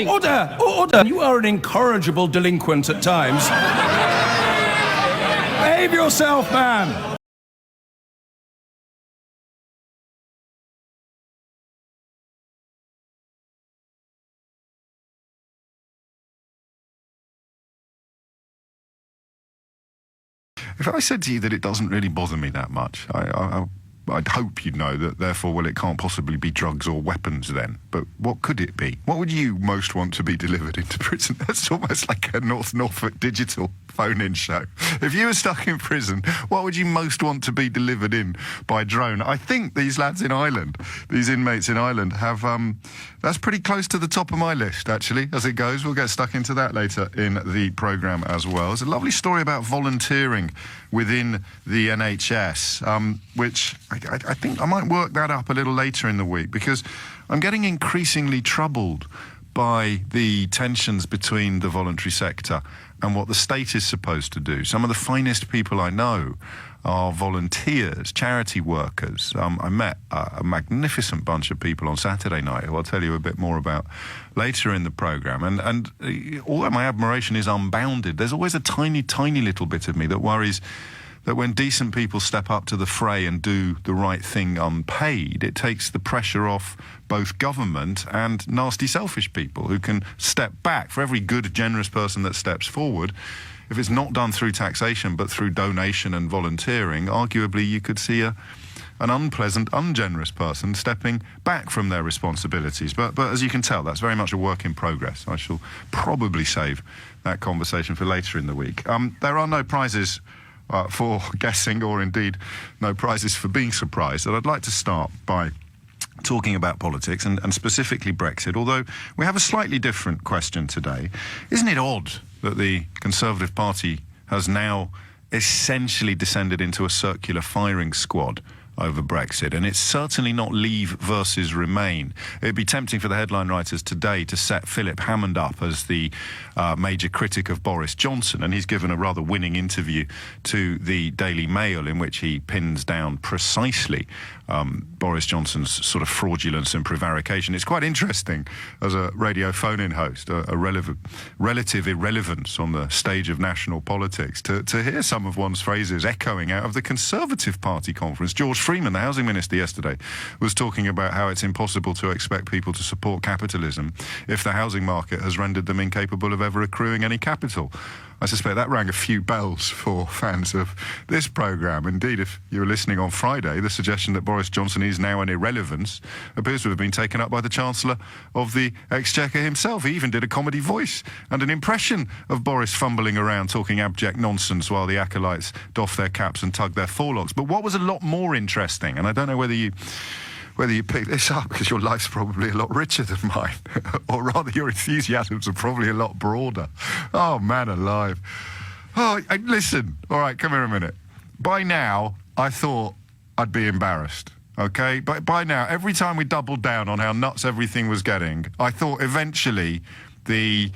Order! Order! You are an incorrigible delinquent at times. Behave yourself, man! If I said to you that it doesn't really bother me that much, I'd hope you'd know that, therefore, well, it can't possibly be drugs or weapons then. But what could it be? What would you most want to be delivered into prison? That's almost like a Norfolk digital phone-in show. If you were stuck in prison, what would you most want to be delivered in by drone? I think these lads in Ireland, these inmates in Ireland, have... that's pretty close to the top of my list, actually, as it goes. We'll get stuck into that later in the programme as well. There's a lovely story about volunteering within the NHS, which I think I might work that up a little later in the week, because I'm getting increasingly troubled by the tensions between the voluntary sector and what the state is supposed to do. Some of the finest people I know are volunteers, charity workers. I met a magnificent bunch of people on Saturday night, who I'll tell you a bit more about later in the programme. And although my admiration is unbounded, there's always a tiny, tiny little bit of me that worries that when decent people step up to the fray and do the right thing unpaid, it takes the pressure off both government and nasty, selfish people who can step back. For every good, generous person that steps forward, if it's not done through taxation but through donation and volunteering, arguably you could see an unpleasant, ungenerous person stepping back from their responsibilities. But as you can tell, that's very much a work in progress. I shall probably save that conversation for later in the week. There are no prizes for guessing, or indeed no prizes for being surprised. And I'd like to start by talking about politics and specifically Brexit, although we have a slightly different question today. Isn't it odd that the Conservative Party has now essentially descended into a circular firing squad over Brexit? And it's certainly not Leave versus Remain. It'd be tempting for the headline writers today to set Philip Hammond up as the major critic of Boris Johnson, and he's given a rather winning interview to the Daily Mail in which he pins down precisely Boris Johnson's sort of fraudulence and prevarication. It's quite interesting as a radio phone-in host, a relative irrelevance on the stage of national politics, to hear some of one's phrases echoing out of the Conservative Party conference. George Freeman, the housing minister yesterday, was talking about how it's impossible to expect people to support capitalism if the housing market has rendered them incapable of ever accruing any capital. I suspect that rang a few bells for fans of this programme. Indeed, if you were listening on Friday, the suggestion that Boris Johnson is now an irrelevance appears to have been taken up by the Chancellor of the Exchequer himself. He even did a comedy voice and an impression of Boris fumbling around talking abject nonsense while the acolytes doff their caps and tug their forelocks. But what was a lot more interesting, and I don't know whether you picked this up because your life's probably a lot richer than mine, or rather your enthusiasms are probably a lot broader. Oh, man alive. Oh, listen. All right, come here a minute. By now, I thought I'd be embarrassed, okay? But by now, every time we doubled down on how nuts everything was getting, I thought eventually the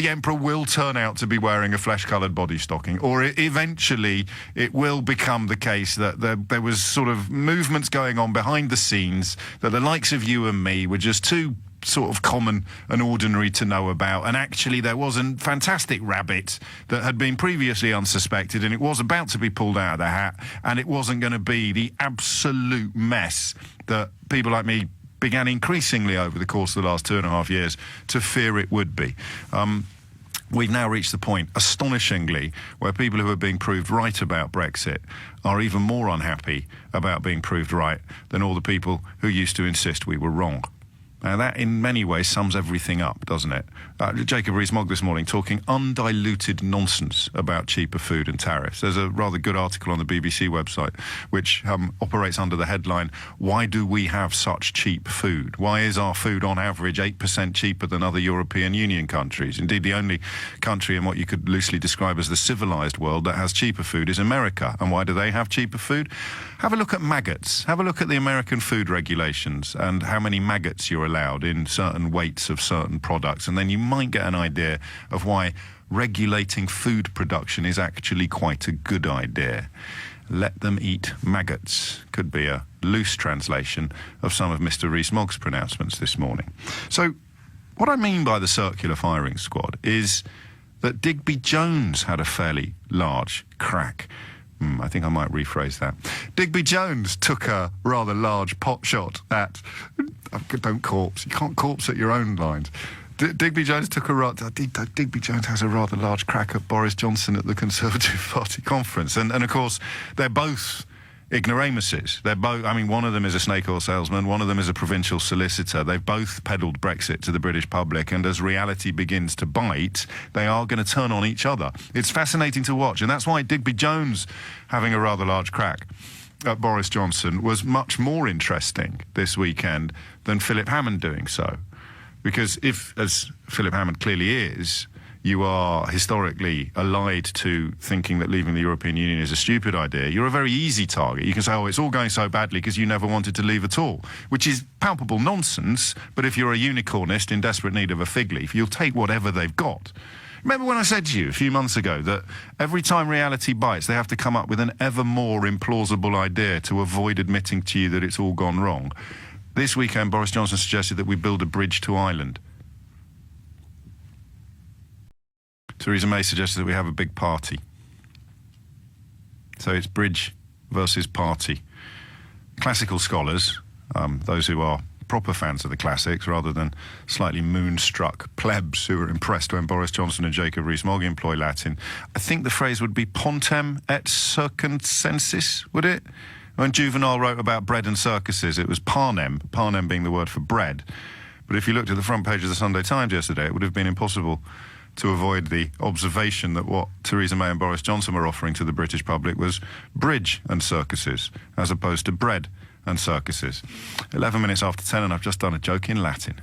Emperor will turn out to be wearing a flesh-coloured body stocking, or eventually it will become the case that there was sort of movements going on behind the scenes that the likes of you and me were just too sort of common and ordinary to know about, and actually there was a fantastic rabbit that had been previously unsuspected, and it was about to be pulled out of the hat, and it wasn't going to be the absolute mess that people like me began increasingly over the course of the last 2.5 years to fear it would be. We've now reached the point, astonishingly, where people who are being proved right about Brexit are even more unhappy about being proved right than all the people who used to insist we were wrong. Now, that in many ways sums everything up, doesn't it? Jacob Rees-Mogg this morning talking undiluted nonsense about cheaper food and tariffs. There's a rather good article on the BBC website which operates under the headline, "Why do we have such cheap food? Why is our food on average 8% cheaper than other European Union countries? Indeed, the only country in what you could loosely describe as the civilised world that has cheaper food is America. And why do they have cheaper food? Have a look at maggots. Have a look at the American food regulations and how many maggots you're allowed in certain weights of certain products, and then you might get an idea of why regulating food production is actually quite a good idea. Let them eat maggots could be a loose translation of some of Mr. Rees-Mogg's pronouncements this morning. So what I mean by the circular firing squad is that Digby Jones had a fairly large crack. I think I might rephrase that. Digby Jones took a rather large pot shot at... Don't corpse. You can't corpse at your own lines. Digby Jones took a Digby Jones has a rather large crack at Boris Johnson at the Conservative Party conference, and of course they're both ignoramuses. They're both. I mean, one of them is a snake oil salesman. One of them is a provincial solicitor. They've both peddled Brexit to the British public, and as reality begins to bite, they are going to turn on each other. It's fascinating to watch, and that's why Digby Jones having a rather large crack at Boris Johnson was much more interesting this weekend than Philip Hammond doing so. Because if, as Philip Hammond clearly is, you are historically allied to thinking that leaving the European Union is a stupid idea, you're a very easy target. You can say, oh, it's all going so badly because you never wanted to leave at all, which is palpable nonsense. But if you're a unicornist in desperate need of a fig leaf, you'll take whatever they've got. Remember when I said to you a few months ago that every time reality bites, they have to come up with an ever more implausible idea to avoid admitting to you that it's all gone wrong? This weekend, Boris Johnson suggested that we build a bridge to Ireland. Theresa May suggested that we have a big party. So it's bridge versus party. Classical scholars, those who are proper fans of the classics rather than slightly moonstruck plebs who were impressed when Boris Johnson and Jacob Rees-Mogg employ Latin, I think the phrase would be pontem et circumcensis, would it? When Juvenal wrote about bread and circuses, it was panem being the word for bread. But if you looked at the front page of the Sunday Times yesterday, it would have been impossible to avoid the observation that what Theresa May and Boris Johnson were offering to the British public was bridge and circuses, as opposed to bread and circuses. 11 minutes after 10, and I've just done a joke in Latin.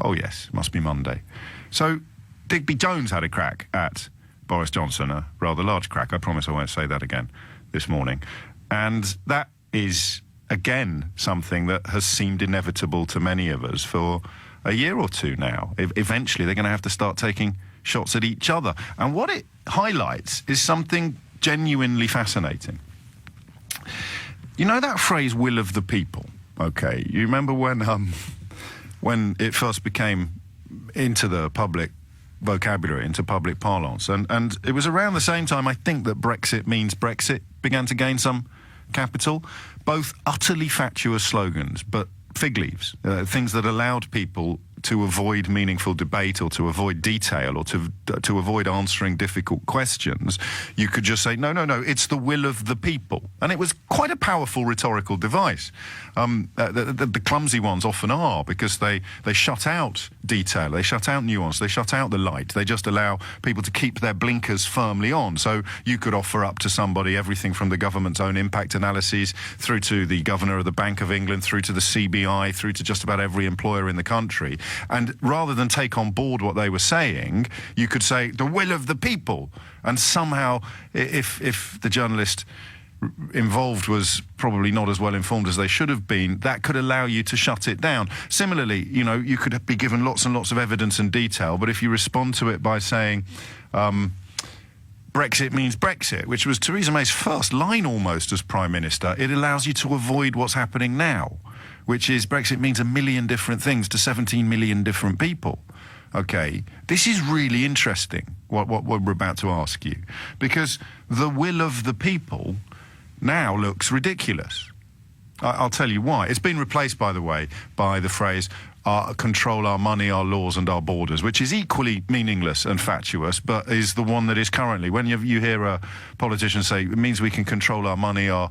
Oh yes, must be Monday. So Digby Jones had a crack at Boris Johnson, a rather large crack. I promise I won't say that again this morning. And that is, again, something that has seemed inevitable to many of us for a year or two now. Eventually, they're going to have to start taking shots at each other. And what it highlights is something genuinely fascinating. You know that phrase, will of the people? Okay, you remember when it first became into the public vocabulary, into public parlance, and it was around the same time, I think, that Brexit means Brexit began to gain some capital. Both utterly fatuous slogans, but fig leaves, things that allowed people to avoid meaningful debate or to avoid detail or to avoid answering difficult questions. You could just say, no, it's the will of the people. And it was quite a powerful rhetorical device. The clumsy ones often are, because they shut out detail, they shut out nuance, they shut out the light. They just allow people to keep their blinkers firmly on. So you could offer up to somebody everything from the government's own impact analyses through to the governor of the Bank of England, through to the CBI, through to just about every employer in the country. And rather than take on board what they were saying, you could say, the will of the people. And somehow, if the journalist involved was probably not as well informed as they should have been, that could allow you to shut it down. Similarly, you could be given lots and lots of evidence and detail, but if you respond to it by saying, Brexit means Brexit, which was Theresa May's first line almost as Prime Minister, it allows you to avoid what's happening now, which is Brexit means 1 million different things to 17 million different people. Okay, this is really interesting, what we're about to ask you, because the will of the people now looks ridiculous. I'll tell you why. It's been replaced, by the way, by the phrase, control our money, our laws and our borders, which is equally meaningless and fatuous, but is the one that is currently. When you hear a politician say, it means we can control our money, our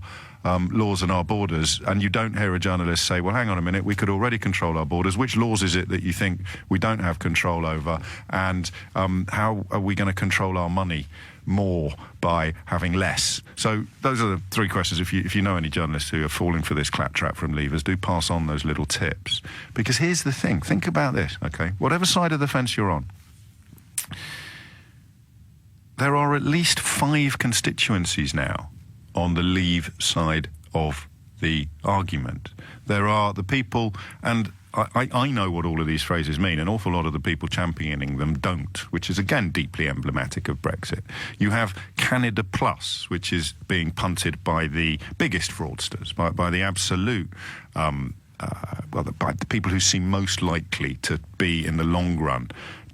laws and our borders, and you don't hear a journalist say, well, hang on a minute, we could already control our borders. Which laws is it that you think we don't have control over? And how are we going to control our money more by having less? So those are the three questions. If you know any journalists who are falling for this claptrap from Leavers, do pass on those little tips. Because here's the thing, think about this, okay? Whatever side of the fence you're on, there are at least 5 constituencies now on the Leave side of the argument. There are the people, and I know what all of these phrases mean. An awful lot of the people championing them don't, which is, again, deeply emblematic of Brexit. You have Canada Plus, which is being punted by the biggest fraudsters, by the absolute the people who seem most likely to be in the long run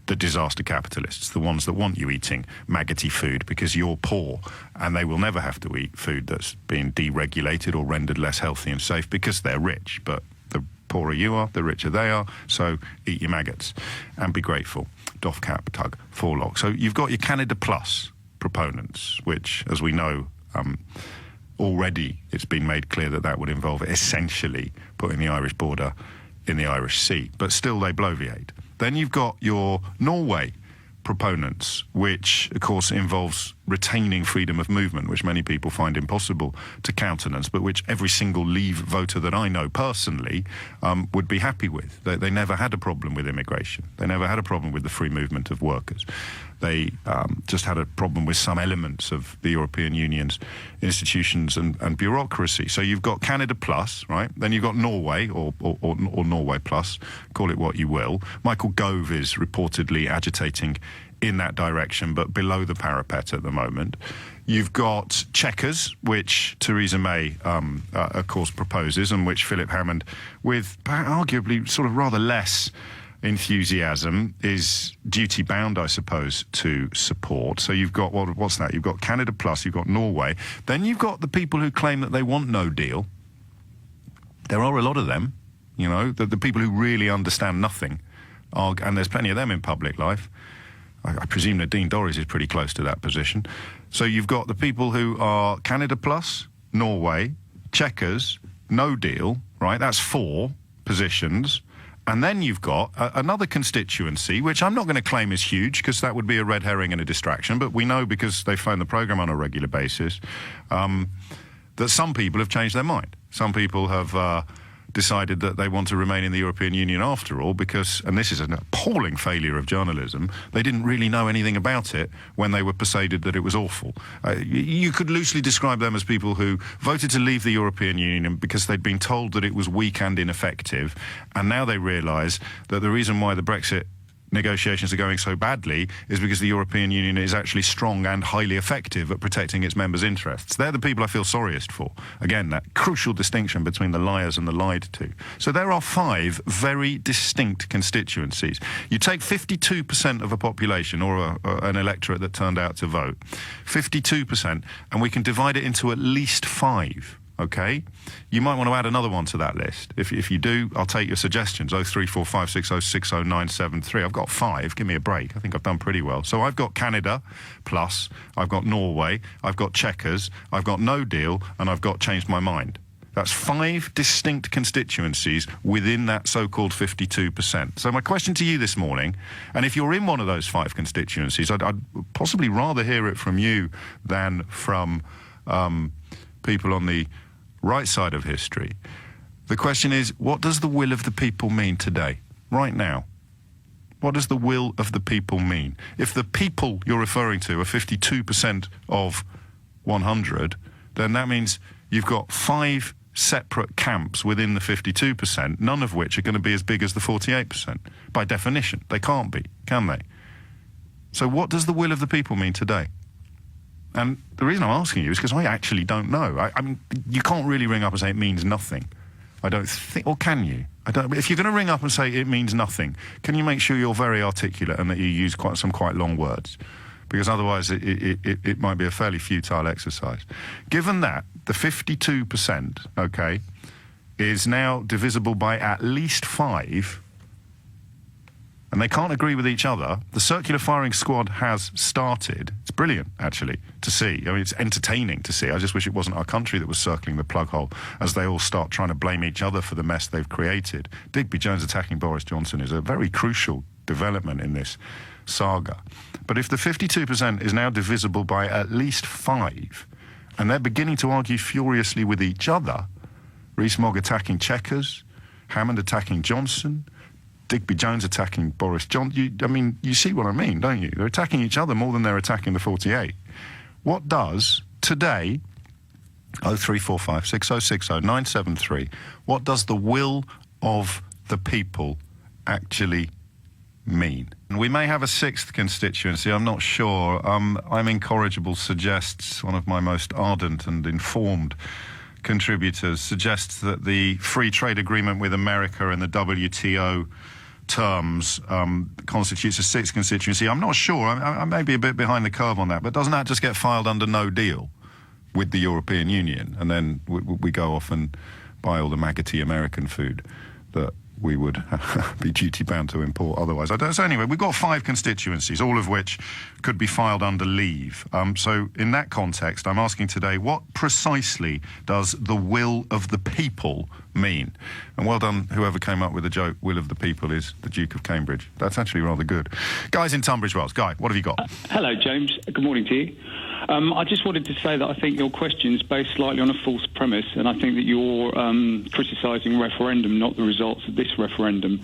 the disaster capitalists, the ones that want you eating maggoty food because you're poor, and they will never have to eat food that's been deregulated or rendered less healthy and safe because they're rich. But the poorer you are, the richer they are, so eat your maggots and be grateful. Doff cap, tug, forelock. So you've got your Canada Plus proponents, which, as we know, already it's been made clear that that would involve essentially putting the Irish border in the Irish Sea, but still they bloviate. Then you've got your Norway proponents, which of course involves retaining freedom of movement, which many people find impossible to countenance, but which every single Leave voter that I know personally would be happy with. They never had a problem with immigration. They never had a problem with the free movement of workers. They just had a problem with some elements of the European Union's institutions and bureaucracy. So you've got Canada Plus, right? Then you've got Norway, or Norway Plus, call it what you will. Michael Gove is reportedly agitating in that direction, but below the parapet at the moment. You've got Chequers, which Theresa May, of course, proposes, and which Philip Hammond, with arguably sort of rather less enthusiasm, is duty-bound, I suppose, to support. So you've got, what's that? You've got Canada Plus, you've got Norway. Then you've got the people who claim that they want no deal. There are a lot of them, you know, the people who really understand nothing, and there's plenty of them in public life. I presume Nadine Dorries is pretty close to that position. So you've got the people who are Canada Plus, Norway, Chequers, no deal, right? That's 4 positions. And then you've got another constituency, which I'm not going to claim is huge, because that would be a red herring and a distraction, but we know, because they phone the programme on a regular basis, that some people have changed their mind. Some people have decided that they want to remain in the European Union after all, because, and this is an appalling failure of journalism, they didn't really know anything about it when they were persuaded that it was awful. You could loosely describe them as people who voted to leave the European Union because they'd been told that it was weak and ineffective, and now they realise that the reason why the Brexit negotiations are going so badly is because the European Union is actually strong and highly effective at protecting its members' interests. They're the people I feel sorriest for. Again, that crucial distinction between the liars and the lied to. So there are 5 very distinct constituencies. You take 52% of a population, or an electorate that turned out to vote, 52%, and we can divide it into at least 5. Okay, you might want to add another one to that list. If you do, I'll take your suggestions. 03456060973. I've got 5. Give me a break. I think I've done pretty well. So I've got Canada Plus, I've got Norway, I've got Chequers, I've got No Deal, and I've got Changed My Mind. That's 5 distinct constituencies within that so-called 52%. So my question to you this morning, and if you're in one of those 5 constituencies, I'd possibly rather hear it from you than from people on the right side of history. The question is, what does the will of the people mean today, right now? What does the will of the people mean? If the people you're referring to are 52% of 100, then that means you've got 5 separate camps within the 52%, none of which are going to be as big as the 48%. By definition, they can't be, can they? So what does the will of the people mean today? And the reason I'm asking you is because I actually don't know. I mean, you can't really ring up and say it means nothing. I don't think, or can you? I don't. If you're going to ring up and say it means nothing, can you make sure you're very articulate and that you use quite long words? Because otherwise it might be a fairly futile exercise. Given that the 52%, okay, is now divisible by at least 5, and they can't agree with each other, the circular firing squad has started. It's brilliant, actually, to see. I mean, it's entertaining to see. I just wish it wasn't our country that was circling the plug hole as they all start trying to blame each other for the mess they've created. Digby Jones attacking Boris Johnson is a very crucial development in this saga. But if the 52% is now divisible by at least 5, and they're beginning to argue furiously with each other, Rees-Mogg attacking Chequers, Hammond attacking Johnson, Digby Jones attacking Boris Johnson. I mean, you see what I mean, don't you? They're attacking each other more than they're attacking the 48. What does today, 03456060973, what does the will of the people actually mean? And we may have a 6th constituency, I'm not sure. I'm Incorrigible suggests, one of my most ardent and informed contributors suggests that the free trade agreement with America and the WTO terms constitutes a sixth constituency. I'm not sure. I may be a bit behind the curve on that, but doesn't that just get filed under no deal with the European Union, and then we go off and buy all the maggoty American food that we would be duty-bound to import otherwise? So anyway, we've got 5 constituencies, all of which could be filed under leave. So in that context, I'm asking today, what precisely does the will of the people mean? And well done, whoever came up with the joke, will of the people is the Duke of Cambridge. That's actually rather good. Guy's in Tunbridge Wells. Guy, what have you got? Hello, James. Good morning to you. I just wanted to say that I think your question is based slightly on a false premise, and I think that you're criticising referendum, not the results of this referendum.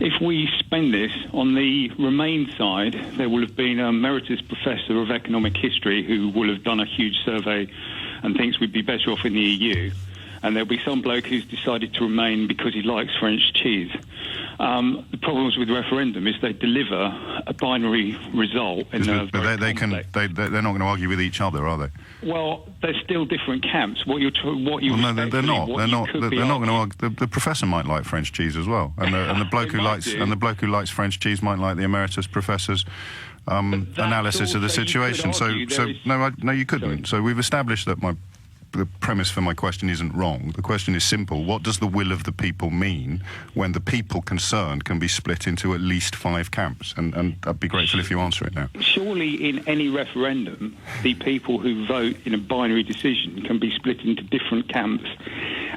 If we spend this on the Remain side, there will have been a emeritus professor of economic history who will have done a huge survey and thinks we'd be better off in the EU. And there'll be some bloke who's decided to remain because he likes French cheese. The problems with referendum is they deliver a binary result. They're not going to argue with each other, are they? Well, they're still different camps. They're not. They're not going to argue. The professor might like French cheese as well, and the bloke who likes French cheese might like the emeritus professor's analysis of the situation. No, you couldn't. So we've established that the premise for my question isn't wrong. The question is simple. What does the will of the people mean when the people concerned can be split into at least 5 camps? And I'd be grateful if you answer it now. Surely in any referendum, the people who vote in a binary decision can be split into different camps,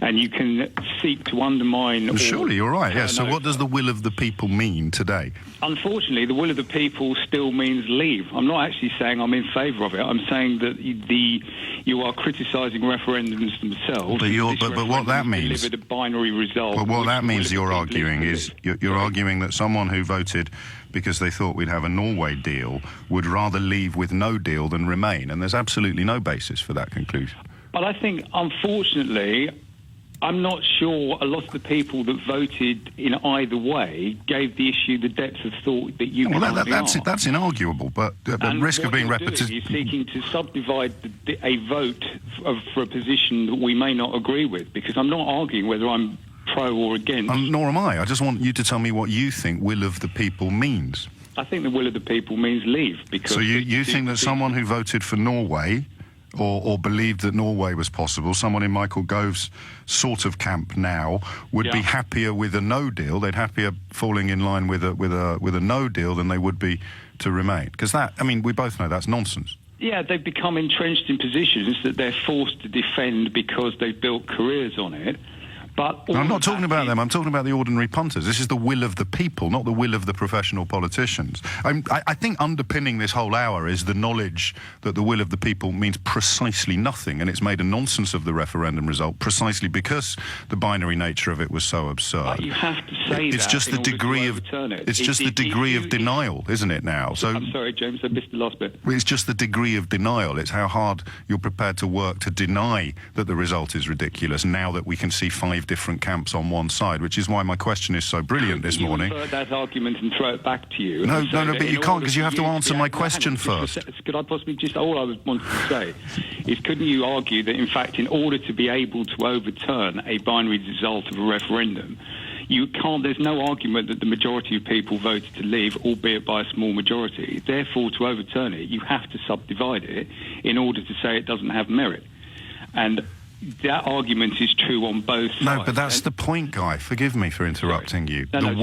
and you can seek to undermine... Well, surely, you're right, yes. So what does the will of the people mean today? Unfortunately, the will of the people still means leave. I'm not actually saying I'm in favour of it. I'm saying that you are criticising referendums themselves. But what that means... delivered a binary result. But what that means you're arguing is... You're arguing that someone who voted because they thought we'd have a Norway deal would rather leave with no deal than remain, and there's absolutely no basis for that conclusion. But I think, unfortunately... I'm not sure a lot of the people that voted in either way gave the issue the depth of thought that you currently are. That's inarguable, but the risk of being repetitive... You're seeking to subdivide a vote for a position that we may not agree with, because I'm not arguing whether I'm pro or against. Nor am I. I just want you to tell me what you think will of the people means. I think the will of the people means leave, because... So you think that someone who voted for Norway... Or believed that Norway was possible, someone in Michael Gove's sort of camp now would be happier with a no deal. They'd happier falling in line with a no deal than they would be to remain. Because we both know that's nonsense. Yeah, they've become entrenched in positions that they're forced to defend because they've built careers on it. But I'm not talking about them. I'm talking about the ordinary punters. This is the will of the people, not the will of the professional politicians. I think underpinning this whole hour is the knowledge that the will of the people means precisely nothing, and it's made a nonsense of the referendum result precisely because the binary nature of it was so absurd. But you have to say it's just the degree of it's just the degree of denial, isn't it? Now, so I'm sorry, James, I missed the last bit. It's just the degree of denial. It's how hard you're prepared to work to deny that the result is ridiculous. Now that we can see 5 different camps on one side, which is why my question is so brilliant this morning. You that argument and throw it back to you. No, but you can't, because you have to answer my question first. Could I possibly all I wanted to say is, couldn't you argue that, in fact, in order to be able to overturn a binary result of a referendum, there's no argument that the majority of people voted to leave, albeit by a small majority. Therefore, to overturn it, you have to subdivide it in order to say it doesn't have merit. And that argument is true on both sides. No, but that's the point, Guy. Forgive me for interrupting you. The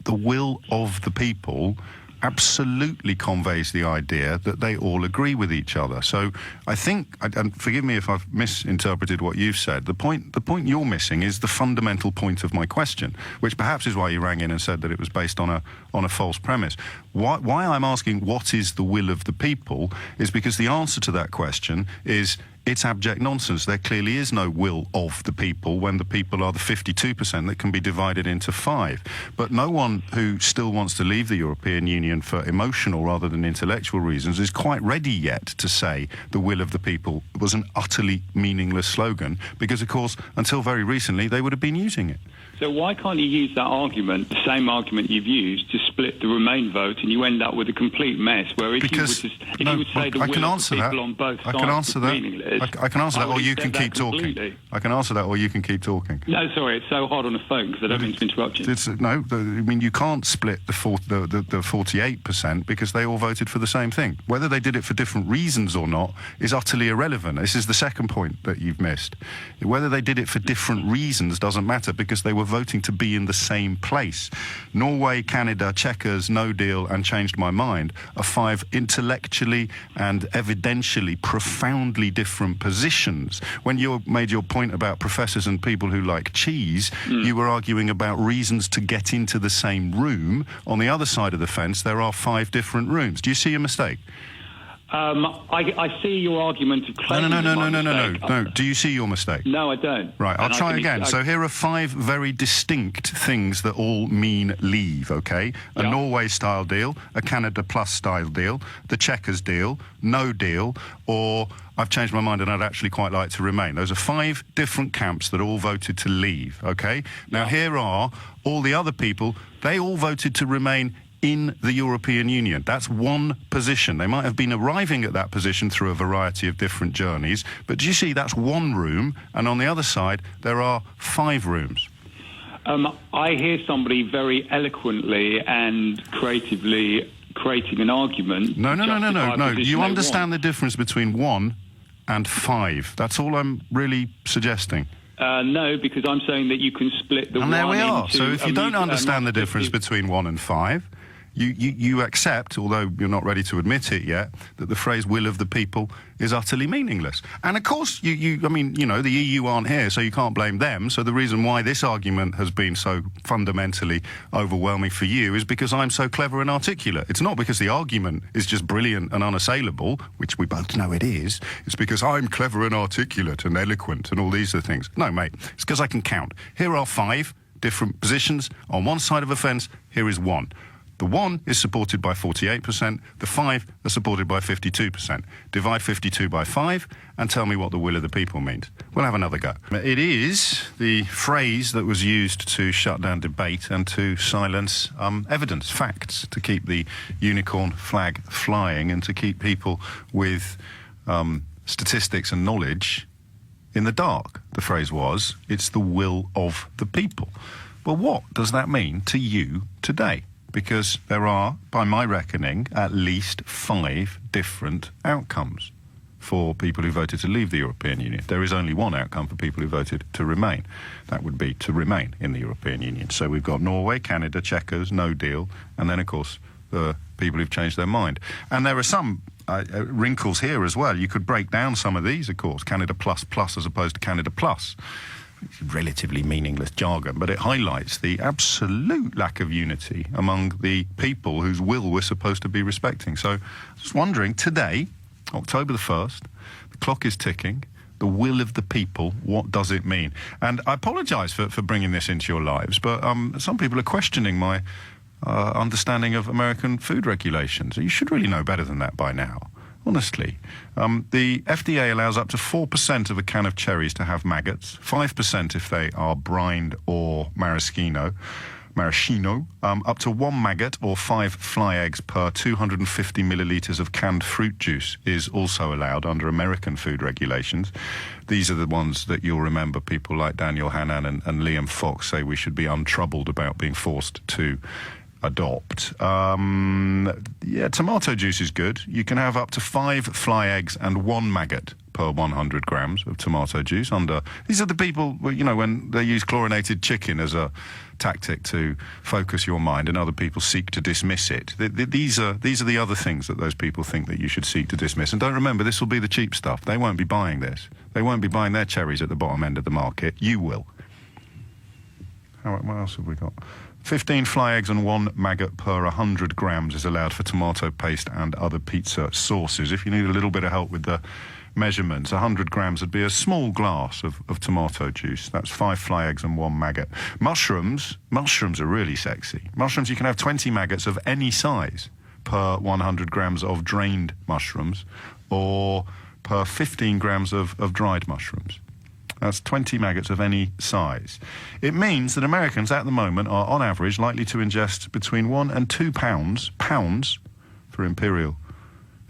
will of the people absolutely conveys the idea that they all agree with each other. So I think, and forgive me if I've misinterpreted what you've said, the point you're missing is the fundamental point of my question, which perhaps is why you rang in and said that it was based on a false premise. Why I'm asking what is the will of the people is because the answer to that question is it's abject nonsense. There clearly is no will of the people when the people are the 52% that can be divided into 5. But no one who still wants to leave the European Union for emotional rather than intellectual reasons is quite ready yet to say the will of the people was an utterly meaningless slogan because, of course, until very recently, they would have been using it. So why can't you use that argument, the same argument you've used, to split the Remain vote, and you end up with a complete mess where if you would say the will of the people on both sides is meaningless, says... I can answer that, or you can accept keep that talking. completely. I can answer that, or you can keep talking. No, sorry, it's so hard on the phone because I don't mean to interrupt you. I mean, you can't split the 48% because they all voted for the same thing. Whether they did it for different reasons or not is utterly irrelevant. This is the second point that you've missed. Whether they did it for different reasons doesn't matter because they were voting to be in the same place. Norway, Canada, Chequers, No Deal, and Changed My Mind are 5 intellectually and evidentially profoundly different positions. When you made your point about professors and people who like cheese, you were arguing about reasons to get into the same room. On the other side of the fence, there are 5 different rooms. Do you see a mistake? I see your argument of claiming... No. Do you see your mistake? No, I don't. Right, I'll try again. So here are 5 very distinct things that all mean leave, OK? A Norway-style deal, a Canada Plus-style deal, the Chequers deal, No Deal, or I've changed my mind and I'd actually quite like to remain. Those are 5 different camps that all voted to leave, OK? Now, here are all the other people. They all voted to remain in the European Union. That's one position. They might have been arriving at that position through a variety of different journeys, but do you see that's one room, and on the other side there are 5 rooms. I hear somebody very eloquently and creatively creating an argument. No. You understand the difference between 1 and 5. That's all I'm really suggesting. No, because I'm saying that you can split the 1 into... And there we are. So if you don't understand understand the difference between 1 and 5, you accept, although you're not ready to admit it yet, that the phrase will of the people is utterly meaningless. And of course, the EU aren't here, so you can't blame them. So the reason why this argument has been so fundamentally overwhelming for you is because I'm so clever and articulate. It's not because the argument is just brilliant and unassailable, which we both know it is. It's because I'm clever and articulate and eloquent and all these other things. No, mate, it's because I can count. Here are 5 different positions. On one side of a fence, here is 1. The 1 is supported by 48%, the 5 are supported by 52%. Divide 52 by 5 and tell me what the will of the people means. We'll have another go. It is the phrase that was used to shut down debate and to silence evidence, facts, to keep the unicorn flag flying and to keep people with statistics and knowledge in the dark. The phrase was, it's the will of the people. Well, what does that mean to you today? Because there are, by my reckoning, at least 5 different outcomes for people who voted to leave the European Union. There is only one outcome for people who voted to remain. That would be to remain in the European Union. So we've got Norway, Canada, Chequers, No Deal, and then, of course, the people who've changed their mind. And there are some wrinkles here as well. You could break down some of these, of course. Canada Plus Plus as opposed to Canada Plus. Relatively meaningless jargon, but it highlights the absolute lack of unity among the people whose will we're supposed to be respecting. So, just wondering, today, October the 1st, the clock is ticking, the will of the people, what does it mean? And I apologise for bringing this into your lives, but some people are questioning my understanding of American food regulations. You should really know better than that by now. Honestly, the FDA allows up to 4% of a can of cherries to have maggots, 5% if they are brined or maraschino, up to 1 maggot or 5 fly eggs per 250 millilitres of canned fruit juice is also allowed under American food regulations. These are the ones that you'll remember people like Daniel Hannan and Liam Fox say we should be untroubled about being forced to adopt. Tomato juice is good. You can have up to 5 fly eggs and 1 maggot per 100 grams of tomato juice. These are the people, when they use chlorinated chicken as a tactic to focus your mind and other people seek to dismiss it. These are the other things that those people think that you should seek to dismiss. And don't remember, this will be the cheap stuff. They won't be buying this. They won't be buying their cherries at the bottom end of the market. You will. What else have we got? 15 fly eggs and 1 maggot per 100 grams is allowed for tomato paste and other pizza sauces. If you need a little bit of help with the measurements, 100 grams would be a small glass of tomato juice. That's 5 fly eggs and 1 maggot. Mushrooms are really sexy. Mushrooms, you can have 20 maggots of any size per 100 grams of drained mushrooms or per 15 grams of dried mushrooms. That's 20 maggots of any size. It means that Americans at the moment are, on average, likely to ingest between 1 and 2 pounds for imperial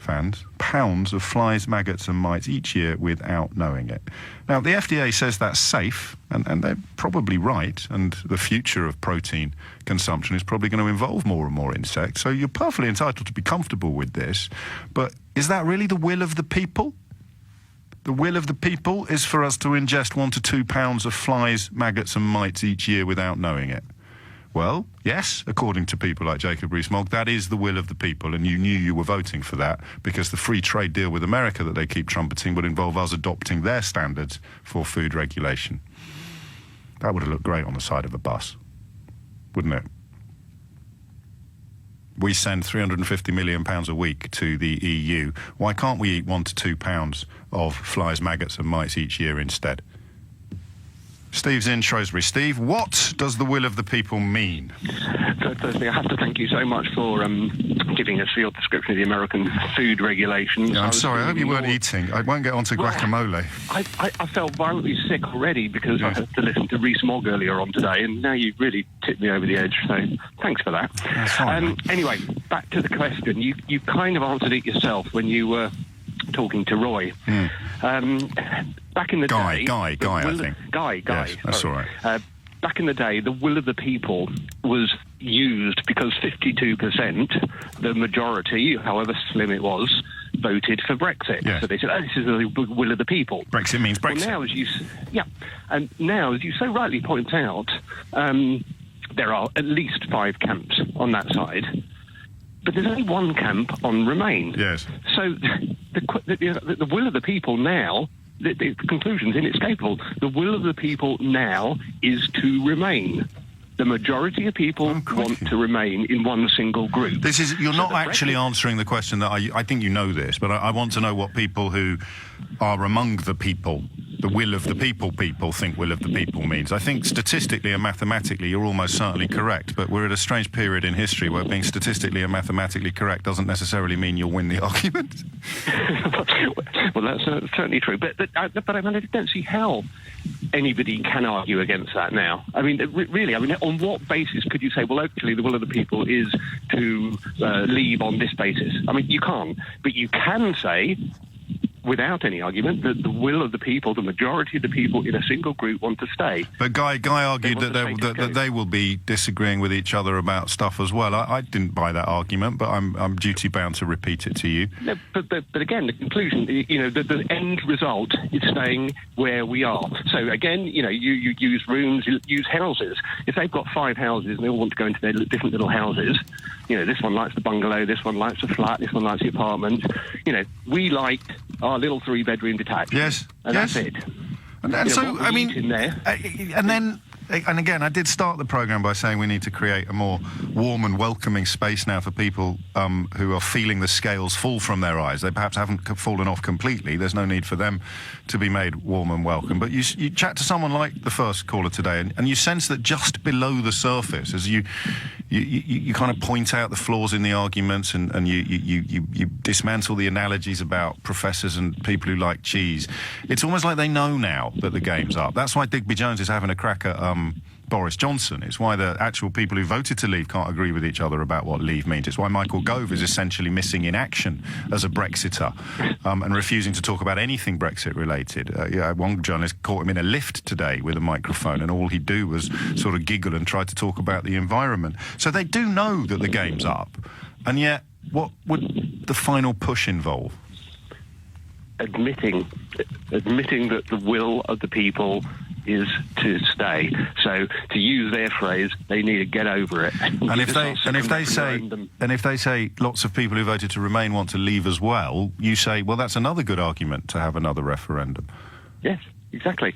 fans, pounds of flies, maggots and mites each year without knowing it. Now, the FDA says that's safe, and they're probably right, and the future of protein consumption is probably going to involve more and more insects, so you're perfectly entitled to be comfortable with this, but is that really the will of the people? The will of the people is for us to ingest 1 to 2 pounds of flies, maggots and mites each year without knowing it. Well, yes, according to people like Jacob Rees-Mogg, that is the will of the people, and you knew you were voting for that because the free trade deal with America that they keep trumpeting would involve us adopting their standards for food regulation. That would have looked great on the side of a bus, wouldn't it? We send £350 million a week to the EU. Why can't we eat 1 to 2 pounds of flies, maggots and mites each year instead? Steve's in Shrewsbury. Steve, what does the will of the people mean? Firstly, I have to thank you so much for giving us your description of the American food regulations. Yeah, I'm sorry, I hope you weren't eating. I won't get on to guacamole. I felt violently sick already because I had to listen to Rees-Mogg earlier on today, and now you've really tipped me over the edge, so thanks for that. That's fine. Anyway, back to the question. You kind of answered it yourself when you were talking to Roy. Back in the day... Guy, I think. Guy. Yes, that's sorry. all right. Back in the day, the will of the people was used because 52%, the majority, however slim it was, voted for Brexit. Yes. So they said, this is the will of the people. Brexit means Brexit. Well, now, as you so rightly point out, there are at least 5 camps on that side. But there's only one camp on Remain. Yes. So the will of the people now, the conclusion's inescapable. The will of the people now is to remain. The majority of people want to remain in one single group. You're not actually answering the question that I think you know this, but I want to know what people who are among the people, the will of the people think will of the people means. I think statistically and mathematically you're almost certainly correct, but we're at a strange period in history where being statistically and mathematically correct doesn't necessarily mean you'll win the argument. Well, that's certainly true, but I don't see how anybody can argue against that now. I mean, really, on what basis could you say, well, actually, the will of the people is to leave on this basis? I mean, you can't, but you can say, without any argument, that the will of the people, the majority of the people in a single group want to stay. But Guy argued that they will be disagreeing with each other about stuff as well. I didn't buy that argument, but I'm duty bound to repeat it to you. No, but again, the conclusion, the end result is staying where we are. So again, you use rooms, you use houses. If they've got 5 houses and they all want to go into their different little houses, this one likes the bungalow, this one likes the flat, this one likes the apartment. We like our little 3-bedroom detached. Yes. And yes. that's it. And so, I mean, in there. And again, I did start the programme by saying we need to create a more warm and welcoming space now for people who are feeling the scales fall from their eyes. They perhaps haven't fallen off completely. There's no need for them to be made warm and welcome. But you chat to someone like the first caller today, and you sense that just below the surface, as you kind of point out the flaws in the arguments and you dismantle the analogies about professors and people who like cheese, it's almost like they know now that the game's up. That's why Digby Jones is having a crack at Boris Johnson. It's why the actual people who voted to leave can't agree with each other about what leave means. It's why Michael Gove is essentially missing in action as a Brexiter and refusing to talk about anything Brexit related. One journalist caught him in a lift today with a microphone, and all he'd do was sort of giggle and try to talk about the environment. So they do know that the game's up, and yet what would the final push involve? Admitting that the will of the people is to stay. So, to use their phrase, they need to get over it. And if they say lots of people who voted to remain want to leave as well, you say, well, that's another good argument to have another referendum. Yes, exactly.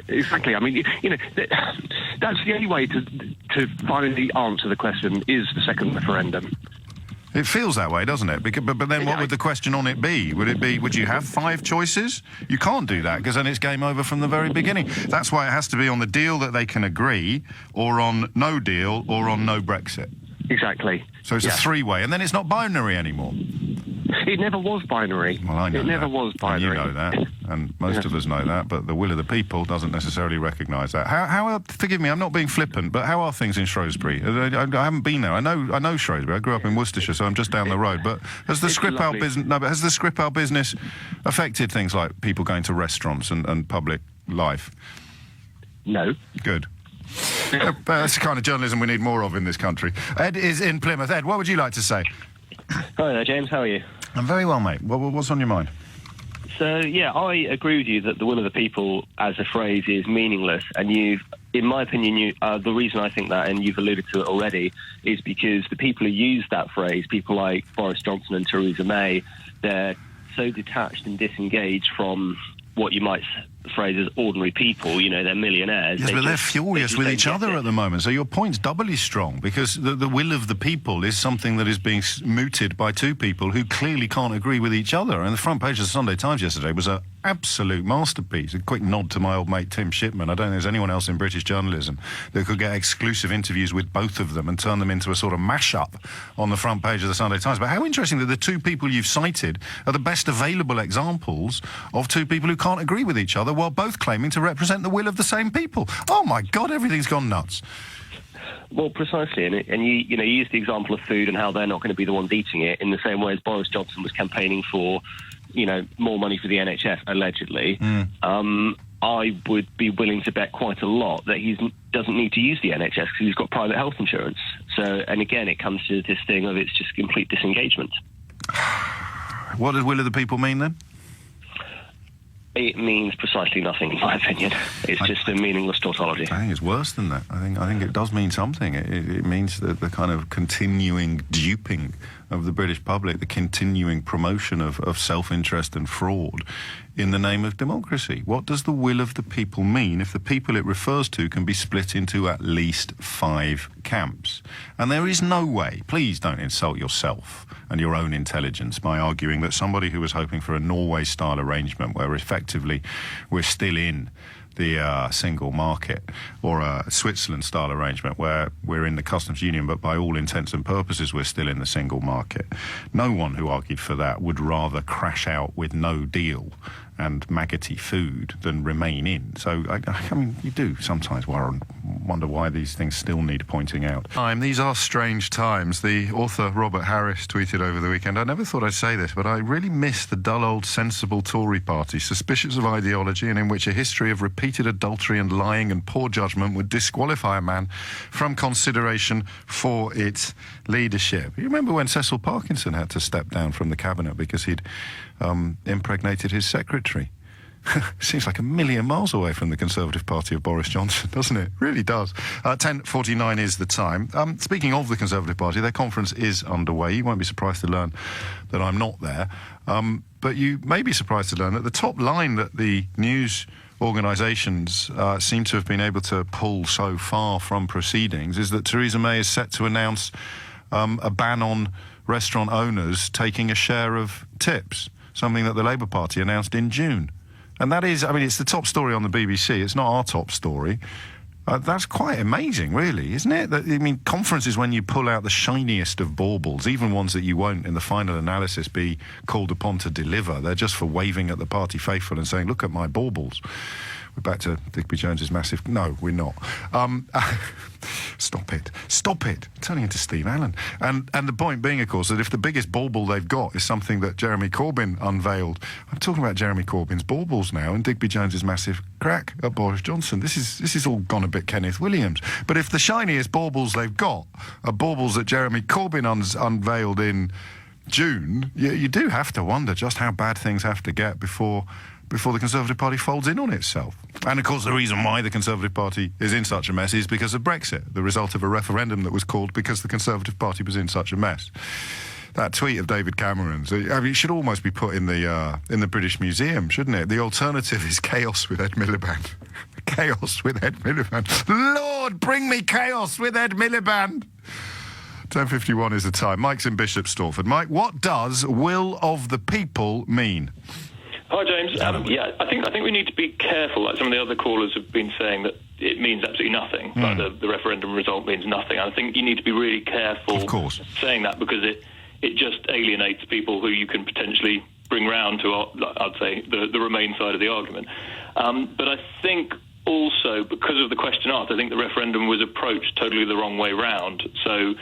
Exactly. I mean, that's the only way to finally answer the question: is the second referendum. It feels that way, doesn't it? But then what would the question on it be? Would you have 5 choices? You can't do that, because then it's game over from the very beginning. That's why it has to be on the deal that they can agree, or on no deal, or on no Brexit. Exactly. So it's a 3-way, and then it's not binary anymore. It never was binary. Well, I know it never that. was binary. And you know that, and most of us know that, but the will of the people doesn't necessarily recognise that. Forgive me, I'm not being flippant, but how are things in Shrewsbury? I haven't been there. I know Shrewsbury. I grew up in Worcestershire, so I'm just down the road. But has the Skripal business? No, but has the Skripal business affected things like people going to restaurants and public life? No. Good. That's the kind of journalism we need more of in this country. Ed is in Plymouth. Ed, what would you like to say? Hi there, James. How are you? I'm very well, mate. What's on your mind? So, yeah, I agree with you that the will of the people as a phrase is meaningless. And in my opinion, the reason I think that, and you've alluded to it already, is because the people who use that phrase, people like Boris Johnson and Theresa May, they're so detached and disengaged from what you might phrase as ordinary people. They're millionaires. Yes, but they're furious with each other at the moment. So your point's doubly strong, because the will of the people is something that is being mooted by two people who clearly can't agree with each other. And the front page of the Sunday Times yesterday was an absolute masterpiece. A quick nod to my old mate Tim Shipman. I don't think there's anyone else in British journalism that could get exclusive interviews with both of them and turn them into a sort of mash-up on the front page of the Sunday Times. But how interesting that the two people you've cited are the best available examples of two people who can't agree with each other while both claiming to represent the will of the same people. Oh, my God, everything's gone nuts. Well, precisely, and you use the example of food and how they're not going to be the ones eating it in the same way as Boris Johnson was campaigning for, more money for the NHS, allegedly. I would be willing to bet quite a lot that he doesn't need to use the NHS because he's got private health insurance. So, and again, it comes to this thing of it's just complete disengagement. What does will of the people mean, then? It means precisely nothing, in my opinion. It's just a meaningless tautology. I think it's worse than that. I think it does mean something. It means the kind of continuing duping of the British public, the continuing promotion of self-interest and fraud in the name of democracy. What does the will of the people mean if the people it refers to can be split into at least 5 camps? And there is no way, please don't insult yourself and your own intelligence by arguing that somebody who was hoping for a Norway-style arrangement where effectively we're still in the single market, or a Switzerland-style arrangement where we're in the customs union, but by all intents and purposes we're still in the single market. No one who argued for that would rather crash out with no deal and maggoty food than remain in. So, I mean, you do sometimes wonder why these things still need pointing out. These are strange times. The author Robert Harris tweeted over the weekend, I never thought I'd say this, but I really miss the dull old sensible Tory party, suspicious of ideology and in which a history of repeated adultery and lying and poor judgment would disqualify a man from consideration for its leadership. You remember when Cecil Parkinson had to step down from the cabinet because he'd impregnated his secretary? Seems like a million miles away from the Conservative Party of Boris Johnson, doesn't it? Really does. 10:49 is the time. Speaking of the Conservative Party, their conference is underway. You won't be surprised to learn that I'm not there. But you may be surprised to learn that the top line that the news organisations seem to have been able to pull so far from proceedings is that Theresa May is set to announce a ban on restaurant owners taking a share of tips, something that the Labour Party announced in June. And that is, I mean, it's the top story on the BBC. It's not our top story. That's quite amazing, really, isn't it? Conference is when you pull out the shiniest of baubles, even ones that you won't, in the final analysis, be called upon to deliver. They're just for waving at the party faithful and saying, look at my baubles. We're back to Digby Jones's massive... No, we're not. Stop it. Stop it. Turning into Steve Allen. And the point being, of course, that if the biggest bauble they've got is something that Jeremy Corbyn unveiled... I'm talking about Jeremy Corbyn's baubles now and Digby Jones's massive crack at Boris Johnson. This is all gone a bit Kenneth Williams. But if the shiniest baubles they've got are baubles that Jeremy Corbyn unveiled in June, you do have to wonder just how bad things have to get before the Conservative Party folds in on itself. And, of course, the reason why the Conservative Party is in such a mess is because of Brexit, the result of a referendum that was called because the Conservative Party was in such a mess. That tweet of David Cameron's, I mean, it should almost be put in the British Museum, shouldn't it? The alternative is chaos with Ed Miliband. Chaos with Ed Miliband. Lord, bring me chaos with Ed Miliband. 10:51 is the time. Mike's in Bishop Stortford. Mike, what does will of the people mean? Hi, James. Yeah, I think we need to be careful. Like some of the other callers have been saying, that it means absolutely nothing. Like the referendum result means nothing. I think you need to be really careful of course. saying that, because it just alienates people who you can potentially bring round to, I'd say, the Remain side of the argument. But I think also, because of the question asked, I think the referendum was approached totally the wrong way round. So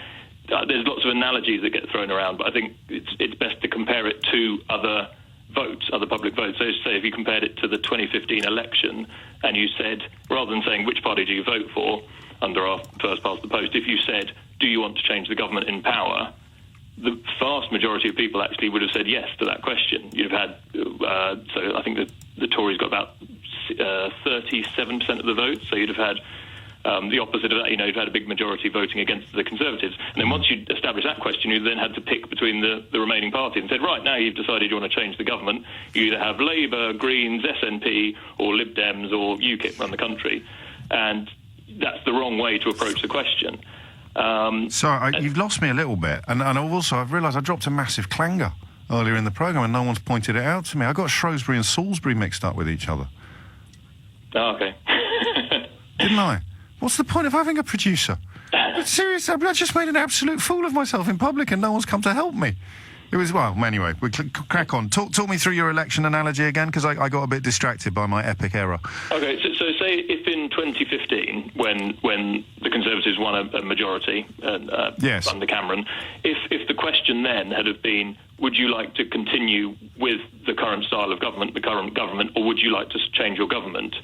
there's lots of analogies that get thrown around, but I think it's best to compare it to other votes, other public votes. So say if you compared it to the 2015 election and you said, rather than saying which party do you vote for under our first past the post, if you said, do you want to change the government in power, the vast majority of people actually would have said yes to that question. You'd have had, so I think the Tories got about 37% of the vote, so you'd have had the opposite of that. You'd had a big majority voting against the Conservatives. And then once you established that question, you then had to pick between the remaining parties and said, right, now you've decided you want to change the government. You either have Labour, Greens, SNP, or Lib Dems, or UKIP run the country. And that's the wrong way to approach the question. You've lost me a little bit. And also, I've realised I dropped a massive clanger earlier in the programme and no one's pointed it out to me. I got Shrewsbury and Salisbury mixed up with each other. Oh, okay. Didn't I? What's the point of having a producer? Seriously, I just made an absolute fool of myself in public and no one's come to help me. It was, well, anyway, we crack on. Talk me through your election analogy again, because I got a bit distracted by my epic error. Okay, so say if in 2015, when the Conservatives won a majority yes. under Cameron, if the question then had have been, would you like to continue with the current style of government, the current government, or would you like to change your government?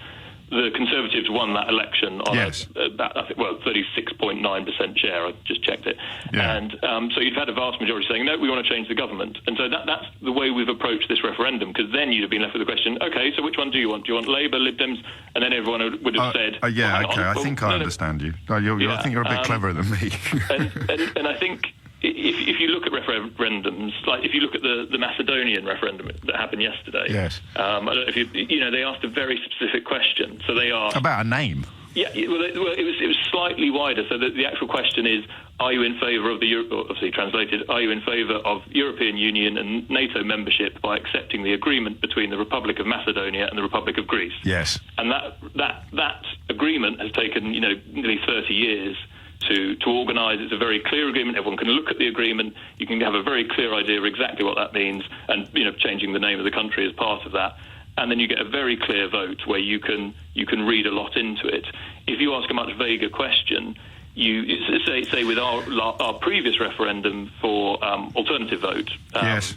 The Conservatives won that election on yes. about 36.9% share. I just checked it. Yeah. And so you've had a vast majority saying, no, we want to change the government. And so that's the way we've approached this referendum, because then you'd have been left with the question, OK, so which one do you want? Do you want Labour, Lib Dems? And then everyone would have said... yeah, OK, I think I understand you. I think you're a bit cleverer than me. and I think... If you look at referendums, like if you look at the Macedonian referendum that happened yesterday, yes. I don't know if they asked a very specific question. So they asked about a name. Yeah, well, it was slightly wider. So the actual question is: are you in favour of obviously translated? Are you in favour of European Union and NATO membership by accepting the agreement between the Republic of Macedonia and the Republic of Greece? Yes. And that agreement has taken nearly 30 years to organise. It's a very clear agreement. Everyone can look at the agreement. You can have a very clear idea of exactly what that means, and changing the name of the country is part of that. And then you get a very clear vote where you can read a lot into it. If you ask a much vaguer question, you say with our previous referendum for alternative vote. Yes.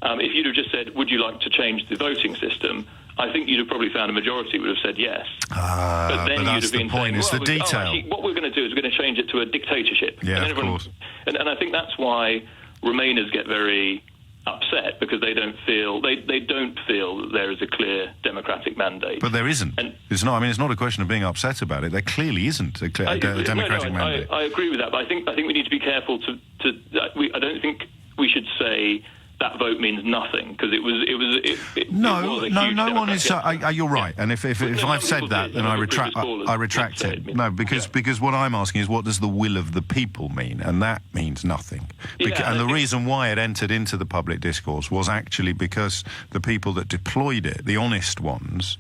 If you'd have just said, would you like to change the voting system? I think you'd have probably found a majority would have said yes. But then you'd have been saying, it's the detail. Actually, what we're going to do is we're going to change it to a dictatorship. Yeah, and of course. And I think that's why Remainers get very upset, because they don't feel that there is a clear democratic mandate. But there isn't. And it's not. I mean, it's not a question of being upset about it. There clearly isn't a democratic mandate. I agree with that, but I think we need to be careful I don't think we should say that vote means nothing, because it was no one is. You're right, and if I've said that, then I retract it. No, because what I'm asking is, what does the will of the people mean, and that means nothing. And the reason why it entered into the public discourse was actually because the people that deployed it, the honest ones.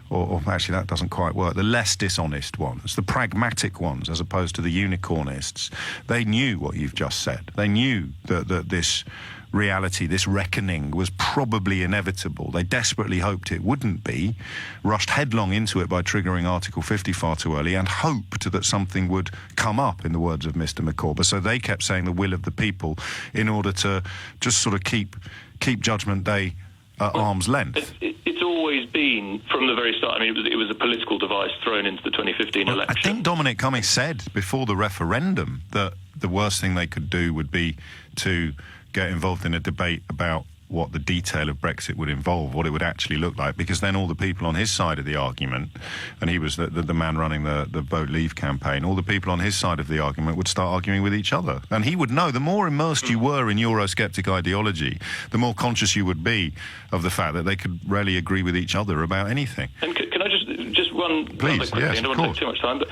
Or actually, that doesn't quite work. The less dishonest ones, the pragmatic ones, as opposed to the unicornists, they knew what you've just said. They knew that this reality, this reckoning, was probably inevitable. They desperately hoped it wouldn't be, rushed headlong into it by triggering Article 50 far too early, and hoped that something would come up, in the words of Mr. McCorber. So they kept saying the will of the people in order to just sort of keep Judgment Day at arm's length. It's always been, from the very start, I mean, it was a political device thrown into the 2015 election. I think Dominic Cummings said before the referendum that the worst thing they could do would be to get involved in a debate about what the detail of Brexit would involve, what it would actually look like, because then all the people on his side of the argument, and he was the man running the Vote Leave campaign, all the people on his side of the argument would start arguing with each other. And he would know, the more immersed you were in Eurosceptic ideology, the more conscious you would be of the fact that they could rarely agree with each other about anything. And can I just run Please, quickly? yes, I don't want to take too much time, but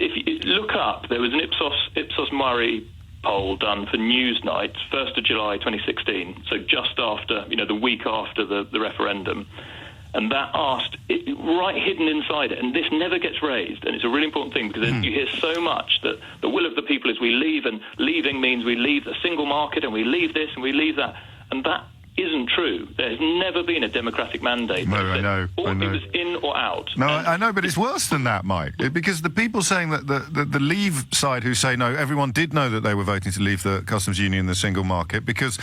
if you look up, there was an Ipsos Murray poll done for Newsnight, 1st of July 2016, so just after, the week after the referendum. And that asked, right hidden inside it, and this never gets raised, and it's a really important thing because you hear so much that the will of the people is we leave, and leaving means we leave the single market, and we leave this, and we leave that. And that isn't true. There's never been a democratic mandate. No, I know. It was in or out. No, I know, but it's worse than that, Mike. Because the people saying that the Leave side who say no, everyone did know that they were voting to leave the customs union, the single market, because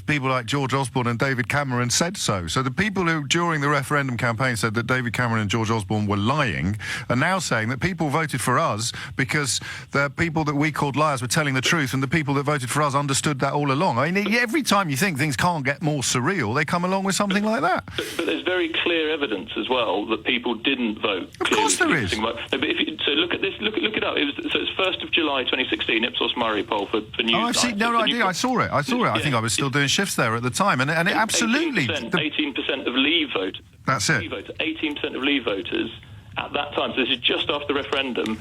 people like George Osborne and David Cameron said so. So the people who, during the referendum campaign, said that David Cameron and George Osborne were lying are now saying that people voted for us because the people that we called liars were telling the truth, and the people that voted for us understood that all along. I mean, every time you think things can't get more surreal, they come along with something like that. But there's very clear evidence as well that people didn't vote. Of course there is. No, but so look at this. Look it up. It's 1st of July 2016, Ipsos Murray poll for News. Oh, I've seen. No, I saw it. I think I was still doing shifts there at the time, and it absolutely. 18% of Leave voters. That's it. 18% of Leave voters at that time. So this is just after the referendum.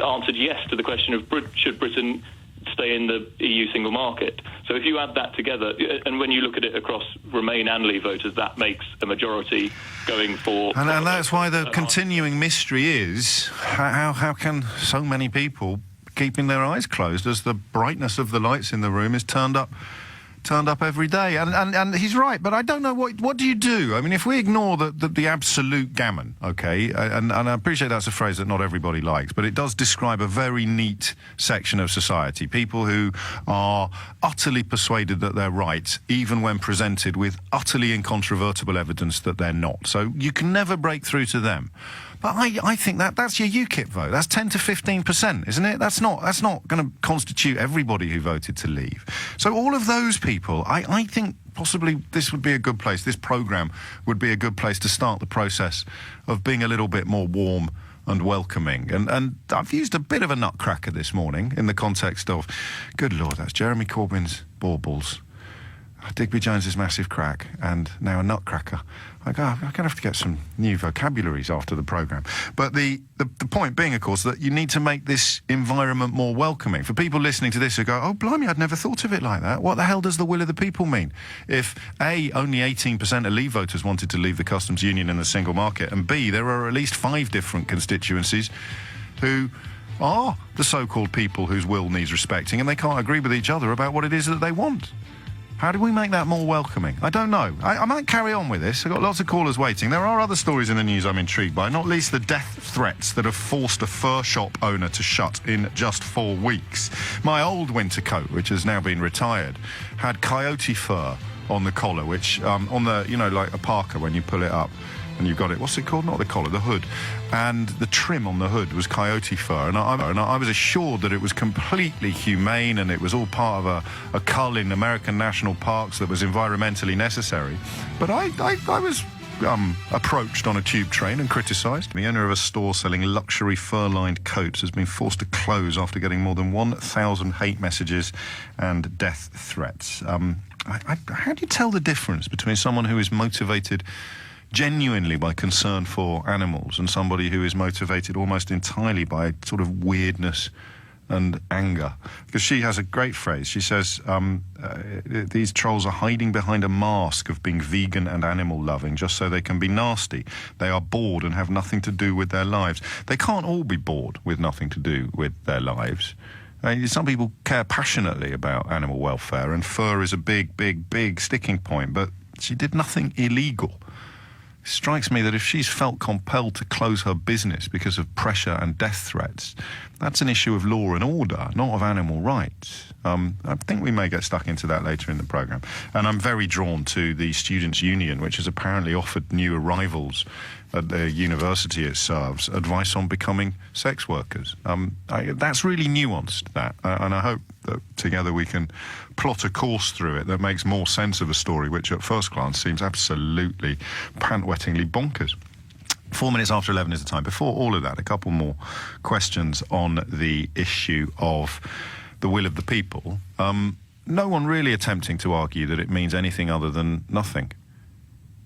Answered yes to the question of should Britain stay in the EU single market. So if you add that together, and when you look at it across Remain and Leave voters, that makes a majority going for... And that's why the continuing mystery is how can so many people keeping their eyes closed as the brightness of the lights in the room is turned up every day. And he's right, but I don't know, what do you do? I mean, if we ignore the absolute gammon, okay, and I appreciate that's a phrase that not everybody likes, but it does describe a very neat section of society, people who are utterly persuaded that they're right, even when presented with utterly incontrovertible evidence that they're not. So you can never break through to them. But I think that's your UKIP vote. That's 10 to 15%, isn't it? That's not going to constitute everybody who voted to leave. So all of those people, I think possibly this would be a good place, this programme would be a good place to start the process of being a little bit more warm and welcoming. And I've used a bit of a nutcracker this morning in the context of, good Lord, that's Jeremy Corbyn's baubles, Digby Jones's massive crack, and now a nutcracker. I'm going to have to get some new vocabularies after the programme. But the point being, of course, that you need to make this environment more welcoming. For people listening to this who go, oh, blimey, I'd never thought of it like that. What the hell does the will of the people mean? If, A, only 18% of Leave voters wanted to leave the customs union and the single market, and B, there are at least 5 different constituencies who are the so-called people whose will needs respecting, and they can't agree with each other about what it is that they want. How do we make that more welcoming? I don't know. I might carry on with this. I've got lots of callers waiting. There are other stories in the news I'm intrigued by, not least the death threats that have forced a fur shop owner to shut in just 4 weeks. My old winter coat, which has now been retired, had coyote fur on the collar, which, on the, like a parka when you pull it up. And you've got it, what's it called? Not the collar, the hood. And the trim on the hood was coyote fur. And I was assured that it was completely humane and it was all part of a cull in American national parks that was environmentally necessary. But I was approached on a tube train and criticised. The owner of a store selling luxury fur-lined coats has been forced to close after getting more than 1,000 hate messages and death threats. How do you tell the difference between someone who is motivated genuinely by concern for animals and somebody who is motivated almost entirely by sort of weirdness and anger? Because she has a great phrase. She says, these trolls are hiding behind a mask of being vegan and animal loving just so they can be nasty. They are bored and have nothing to do with their lives. They can't all be bored with nothing to do with their lives. Some people care passionately about animal welfare, and fur is a big, big, big sticking point, but she did nothing illegal. It strikes me that if she's felt compelled to close her business because of pressure and death threats, that's an issue of law and order, not of animal rights. I think we may get stuck into that later in the programme. And I'm very drawn to the Students' Union, which has apparently offered new arrivals at the university it serves advice on becoming sex workers. That's really nuanced, that. And I hope that together we can plot a course through it that makes more sense of a story which at first glance seems absolutely pant-wettingly bonkers. 4 minutes after 11 is the time. Before all of that, a couple more questions on the issue of the will of the people. No one really attempting to argue that it means anything other than nothing.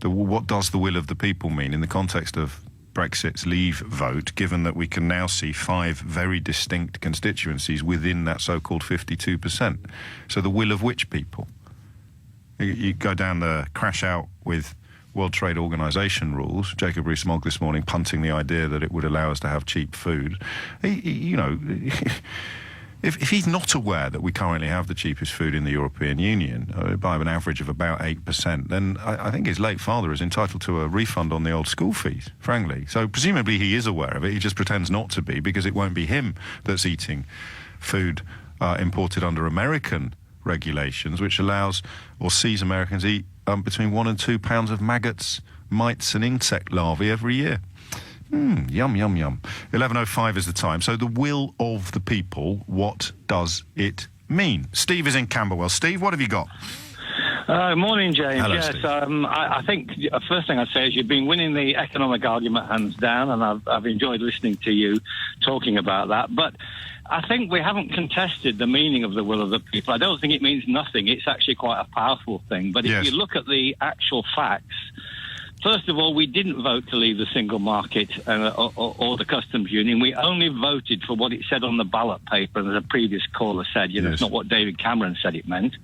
What does the will of the people mean in the context of Brexit's Leave vote, given that we can now see 5 very distinct constituencies within that so-called 52%? So the will of which people? You go down the crash out with World Trade Organization rules. Jacob Rees-Mogg this morning punting the idea that it would allow us to have cheap food. You know, if he's not aware that we currently have the cheapest food in the European Union, by an average of about 8%, then I think his late father is entitled to a refund on the old school fees, frankly. So presumably he is aware of it. He just pretends not to be, because it won't be him that's eating food imported under American regulations, which allows or sees Americans eat between 1 and 2 pounds of maggots, mites and insect larvae every year. Yum, yum, yum. 11:05 is the time. So the will of the people, what does it mean? Steve is in Camberwell. Steve, what have you got? Morning, James. Hello, yes, Steve. I think the first thing I'd say is you've been winning the economic argument hands down, and I've enjoyed listening to you talking about that. But I think we haven't contested the meaning of the will of the people. I don't think it means nothing. It's actually quite a powerful thing. But if you look at the actual facts, first of all, we didn't vote to leave the single market or the customs union. We only voted for what it said on the ballot paper, and as a previous caller said, it's not what David Cameron said it meant.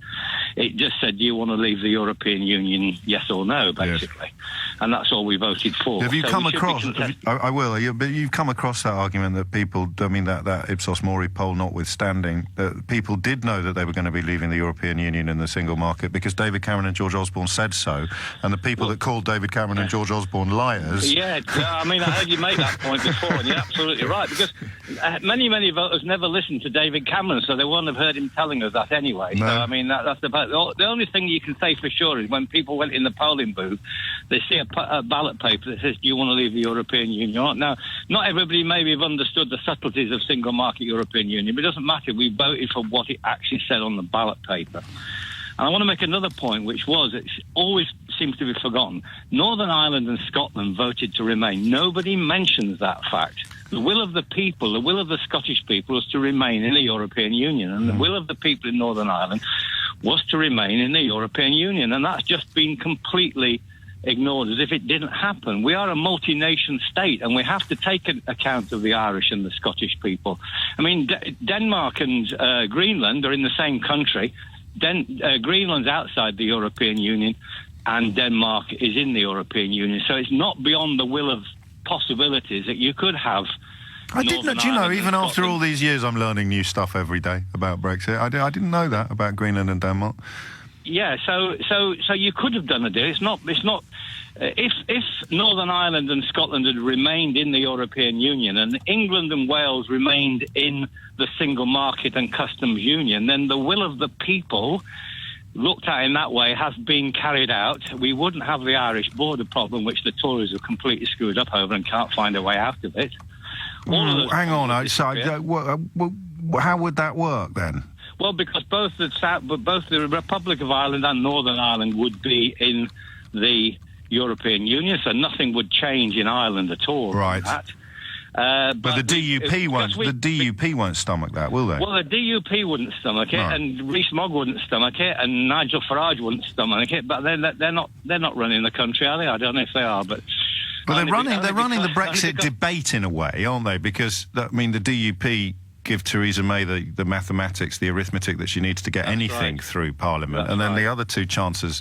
It just said, do you want to leave the European Union, yes or no, basically. Yes. And that's all we voted for. Have you come across... I will, but you've come across that argument that people, I mean, that Ipsos Mori poll notwithstanding, that people did know that they were going to be leaving the European Union and the single market because David Cameron and George Osborne said so, and the people that called David Cameron and George Osborne liars... Yeah, I mean, I heard you make that point before, and you're absolutely right, because many voters never listened to David Cameron, so they wouldn't have heard him telling us that anyway. No. So, I mean, that's the only thing you can say for sure is when people went in the polling booth, they see a ballot paper that says, do you want to leave the European Union? Now, not everybody maybe have understood the subtleties of single market European Union, but it doesn't matter. We voted for what it actually said on the ballot paper. And I want to make another point, which was, it always seems to be forgotten. Northern Ireland and Scotland voted to remain. Nobody mentions that fact. The will of the people, the will of the Scottish people was to remain in the European Union. And the will of the people in Northern Ireland was to remain in the European Union. And that's just been completely ignored as if it didn't happen. We are a multi-nation state, and we have to take account of the Irish and the Scottish people. I mean, Denmark and Greenland are in the same country. Greenland's outside the European Union, and Denmark is in the European Union. So it's not beyond the will of possibilities that you could have. I didn't. Do you know? Even after all these years, I'm learning new stuff every day about Brexit. I didn't know that about Greenland and Denmark. Yeah. So you could have done a deal. It's not. If Northern Ireland and Scotland had remained in the European Union and England and Wales remained in the single market and customs union, then the will of the people, looked at in that way, has been carried out. We wouldn't have the Irish border problem, which the Tories have completely screwed up over and can't find a way out of it. Hang on, how would that work then? Well, because both the Republic of Ireland and Northern Ireland would be in the European Union, so nothing would change in Ireland at all. Right. But the DUP won't. The DUP won't stomach that, will they? Well, the DUP wouldn't stomach it, right. And Rees-Mogg wouldn't stomach it, and Nigel Farage wouldn't stomach it. But they're not running the country, are they? I don't know if they are, but. Well, they're running the Brexit debate in a way, aren't they? Because the DUP give Theresa May the mathematics, the arithmetic that she needs to get anything through Parliament, and then the other two chances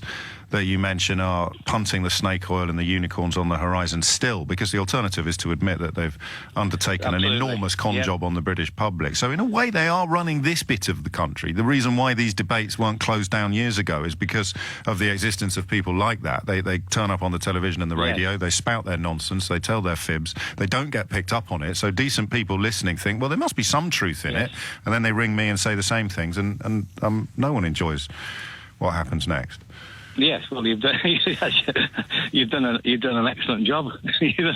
that you mention are punting the snake oil and the unicorns on the horizon still, because the alternative is to admit that they've undertaken an enormous con job on the British public. So in a way they are running this bit of the country. The reason why these debates weren't closed down years ago is because of the existence of people like that. They turn up on the television and the radio, they spout their nonsense, they tell their fibs, they don't get picked up on it, so decent people listening think, well, there must be some truth in it, and then they ring me and say the same things, and no one enjoys what happens next. Yes, well, you've done an excellent job. You've done an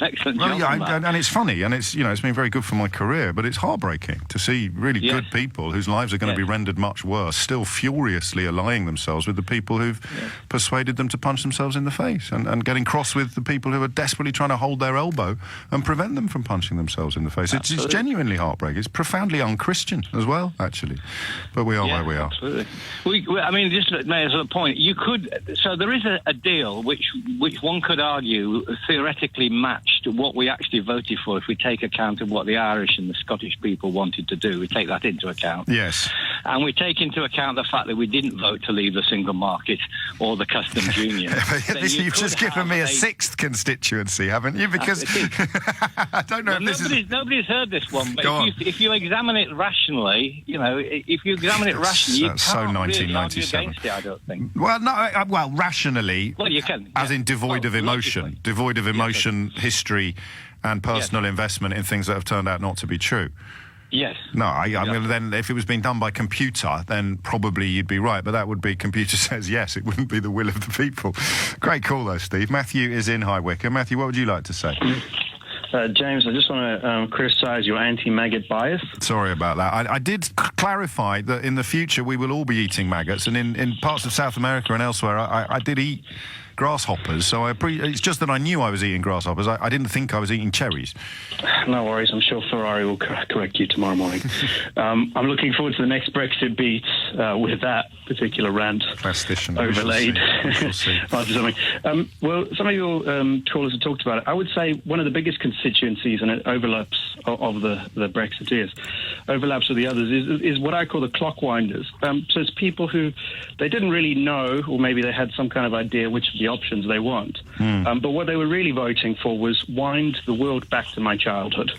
excellent job. Yeah, and it's funny, and it's been very good for my career, but it's heartbreaking to see really good people whose lives are going to be rendered much worse still furiously allying themselves with the people who've persuaded them to punch themselves in the face, and getting cross with the people who are desperately trying to hold their elbow and prevent them from punching themselves in the face. It's genuinely heartbreaking. It's profoundly un-Christian as well, actually. But we are where we are. Absolutely. I mean, just as a point, you could. So there is a deal which one could argue theoretically matched actually voted for, if we take account of what the Irish and the Scottish people wanted to do, we take that into account. Yes. And we take into account the fact that we didn't vote to leave the single market or the customs union. You've just given me a sixth constituency, haven't you? Because I don't know if this is... Nobody's heard this one, but if you examine it rationally, if you examine it rationally, you can't really argue against it, I don't think. Well, no, rationally... Well, you can. As in devoid of emotion. Devoid of emotion, history and personal investment in things that have turned out not to be true. Yes. No, I mean, then if it was being done by computer, then probably you'd be right. But that would be computer says yes. It wouldn't be the will of the people. Great call, though, Steve. Matthew is in High Wycombe. Matthew, what would you like to say? James, I just want to criticise your anti-maggot bias. Sorry about that. I did clarify that in the future we will all be eating maggots, and in parts of South America and elsewhere I did eat grasshoppers, so it's just that I knew I was eating grasshoppers. I didn't think I was eating cherries. No worries, I'm sure Ferrari will correct you tomorrow morning. I'm looking forward to the next Brexit beat with that particular rant overlaid. After something. Well, some of your callers have talked about it. I would say one of the biggest constituencies, and it overlaps of the Brexiteers, overlaps with the others, is what I call the clockwinders. So it's people who they didn't really know, or maybe they had some kind of idea which of the options they want. But what they were really voting for was wind the world back to my childhood.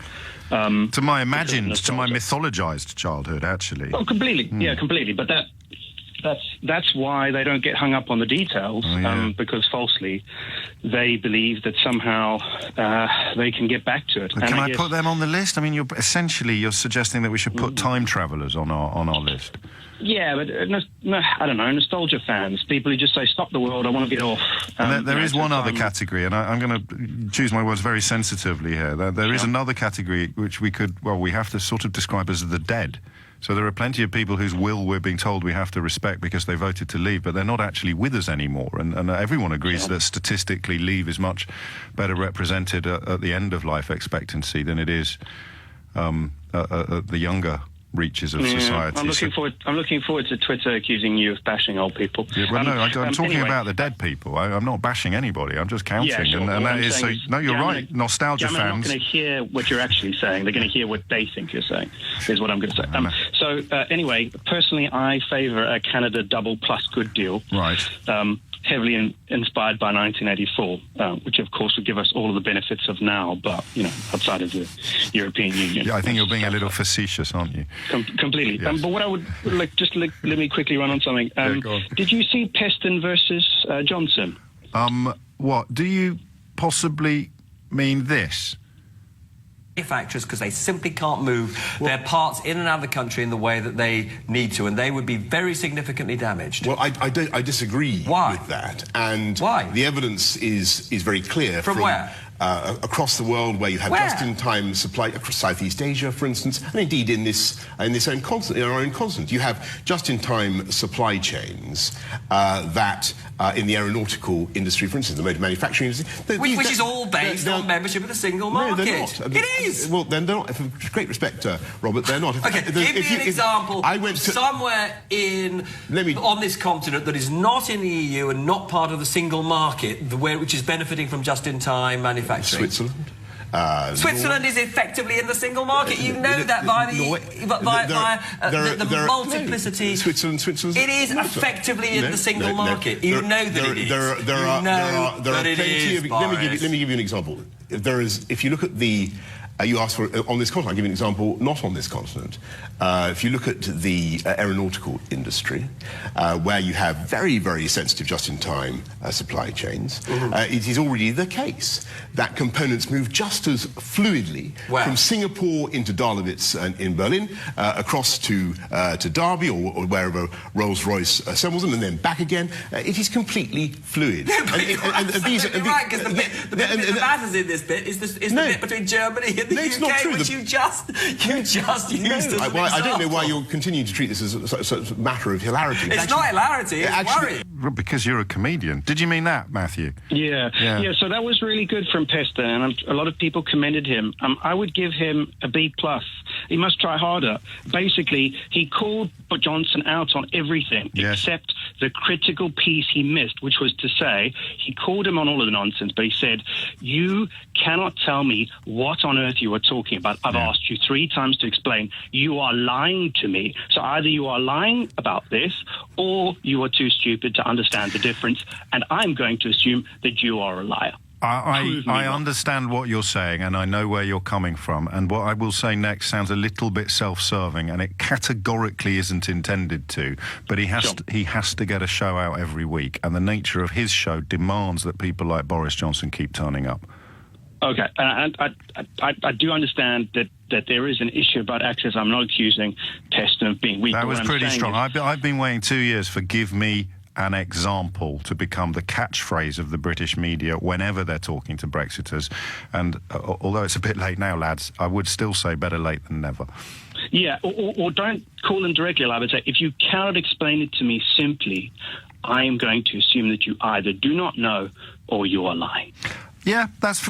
To my imagined, to my mythologized childhood, actually. Oh, completely. Yeah, completely. But that's why they don't get hung up on the details, because falsely they believe that somehow they can get back to it. Can I put them on the list? I mean, you're suggesting that we should put time travelers on our list. Yeah, but I don't know, nostalgia fans, people who just say, stop the world, I want to get off. There is one other category, and I'm going to choose my words very sensitively here. There is another category which we have to sort of describe as the dead. So there are plenty of people whose will we're being told we have to respect because they voted to leave, but they're not actually with us anymore. And everyone agrees that statistically leave is much better represented at the end of life expectancy than it is at the younger reaches of society. I'm looking forward to Twitter accusing you of bashing old people. Yeah, well, I'm talking about the dead people. I'm not bashing anybody. I'm just counting. Yeah, sure. And that is so. No, you're right. Nostalgia fans. I'm not going to hear what you're actually saying. They're going to hear what they think you're saying. Is what I'm going to say. Anyway, personally, I favour a Canada double plus good deal. Right. Heavily inspired by 1984, which of course would give us all of the benefits of now, but outside of the European Union. Yeah, I think you're being a little facetious, aren't you? Completely. Yes. But what I would let me quickly run on something. Go on. Did you see Peston versus Johnson? What do you possibly mean this? Manufacturers, because they simply can't move their parts in and out of the country in the way that they need to, and they would be very significantly damaged. Well, I disagree with that. And why? The evidence is very clear. From where? Across the world, where you have just-in-time supply, across Southeast Asia, for instance, and indeed in our own continent, you have just-in-time supply chains that in the aeronautical industry, for instance, the motor manufacturing industry, which is all based on membership of the single market. No, they're not. It is. Well, then they're not. With great respect, Robert, they're not. Okay, give me an example. I went to somewhere on this continent that is not in the EU and not part of the single market, which is benefiting from just-in-time manufacturing. Switzerland. Switzerland is effectively in the single market. You know that by the multiplicity. Switzerland. It is effectively in the single market. You know that it is. There are plenty of. Let me give you an example. If you look at the. You asked for on this continent. I'll give you an example. Not on this continent. If you look at the aeronautical industry, where you have very, very sensitive just-in-time supply chains, it is already the case that components move just as fluidly from Singapore into Dahlewitz in Berlin, across to Derby or wherever Rolls-Royce assembles them, and then back again. It is completely fluid. You're right, because the bit that matters in this bit is the bit between Germany in the No, it's UK, not true. which you just used as an example. I don't know why you're continuing to treat this as a matter of hilarity. It's not hilarity, it's worrying. Well, because you're a comedian. Did you mean that, Matthew? Yeah. So that was really good from Pester, and a lot of people commended him. I would give him a B+. He must try harder. Basically, he called Johnson out on everything except the critical piece he missed, which was to say, he called him on all of the nonsense, but he said, you cannot tell me what on earth you are talking about. I've asked you 3 times to explain. You are lying to me. So either you are lying about this, or you are too stupid to understand the difference, and I'm going to assume that you are a liar. I understand what you're saying, and I know where you're coming from, and what I will say next sounds a little bit self-serving, and it categorically isn't intended to, but he has to get a show out every week, and the nature of his show demands that people like Boris Johnson keep turning up. Okay, and I do understand that there is an issue about access. I'm not accusing Teston of being weak. That was pretty strong. I've been waiting 2 years for "give me an example" to become the catchphrase of the British media whenever they're talking to Brexiters. And although it's a bit late now, lads, I would still say better late than never. Yeah, or don't call them directly. I would say, if you cannot explain it to me simply, I am going to assume that you either do not know or you are lying. Yeah, that's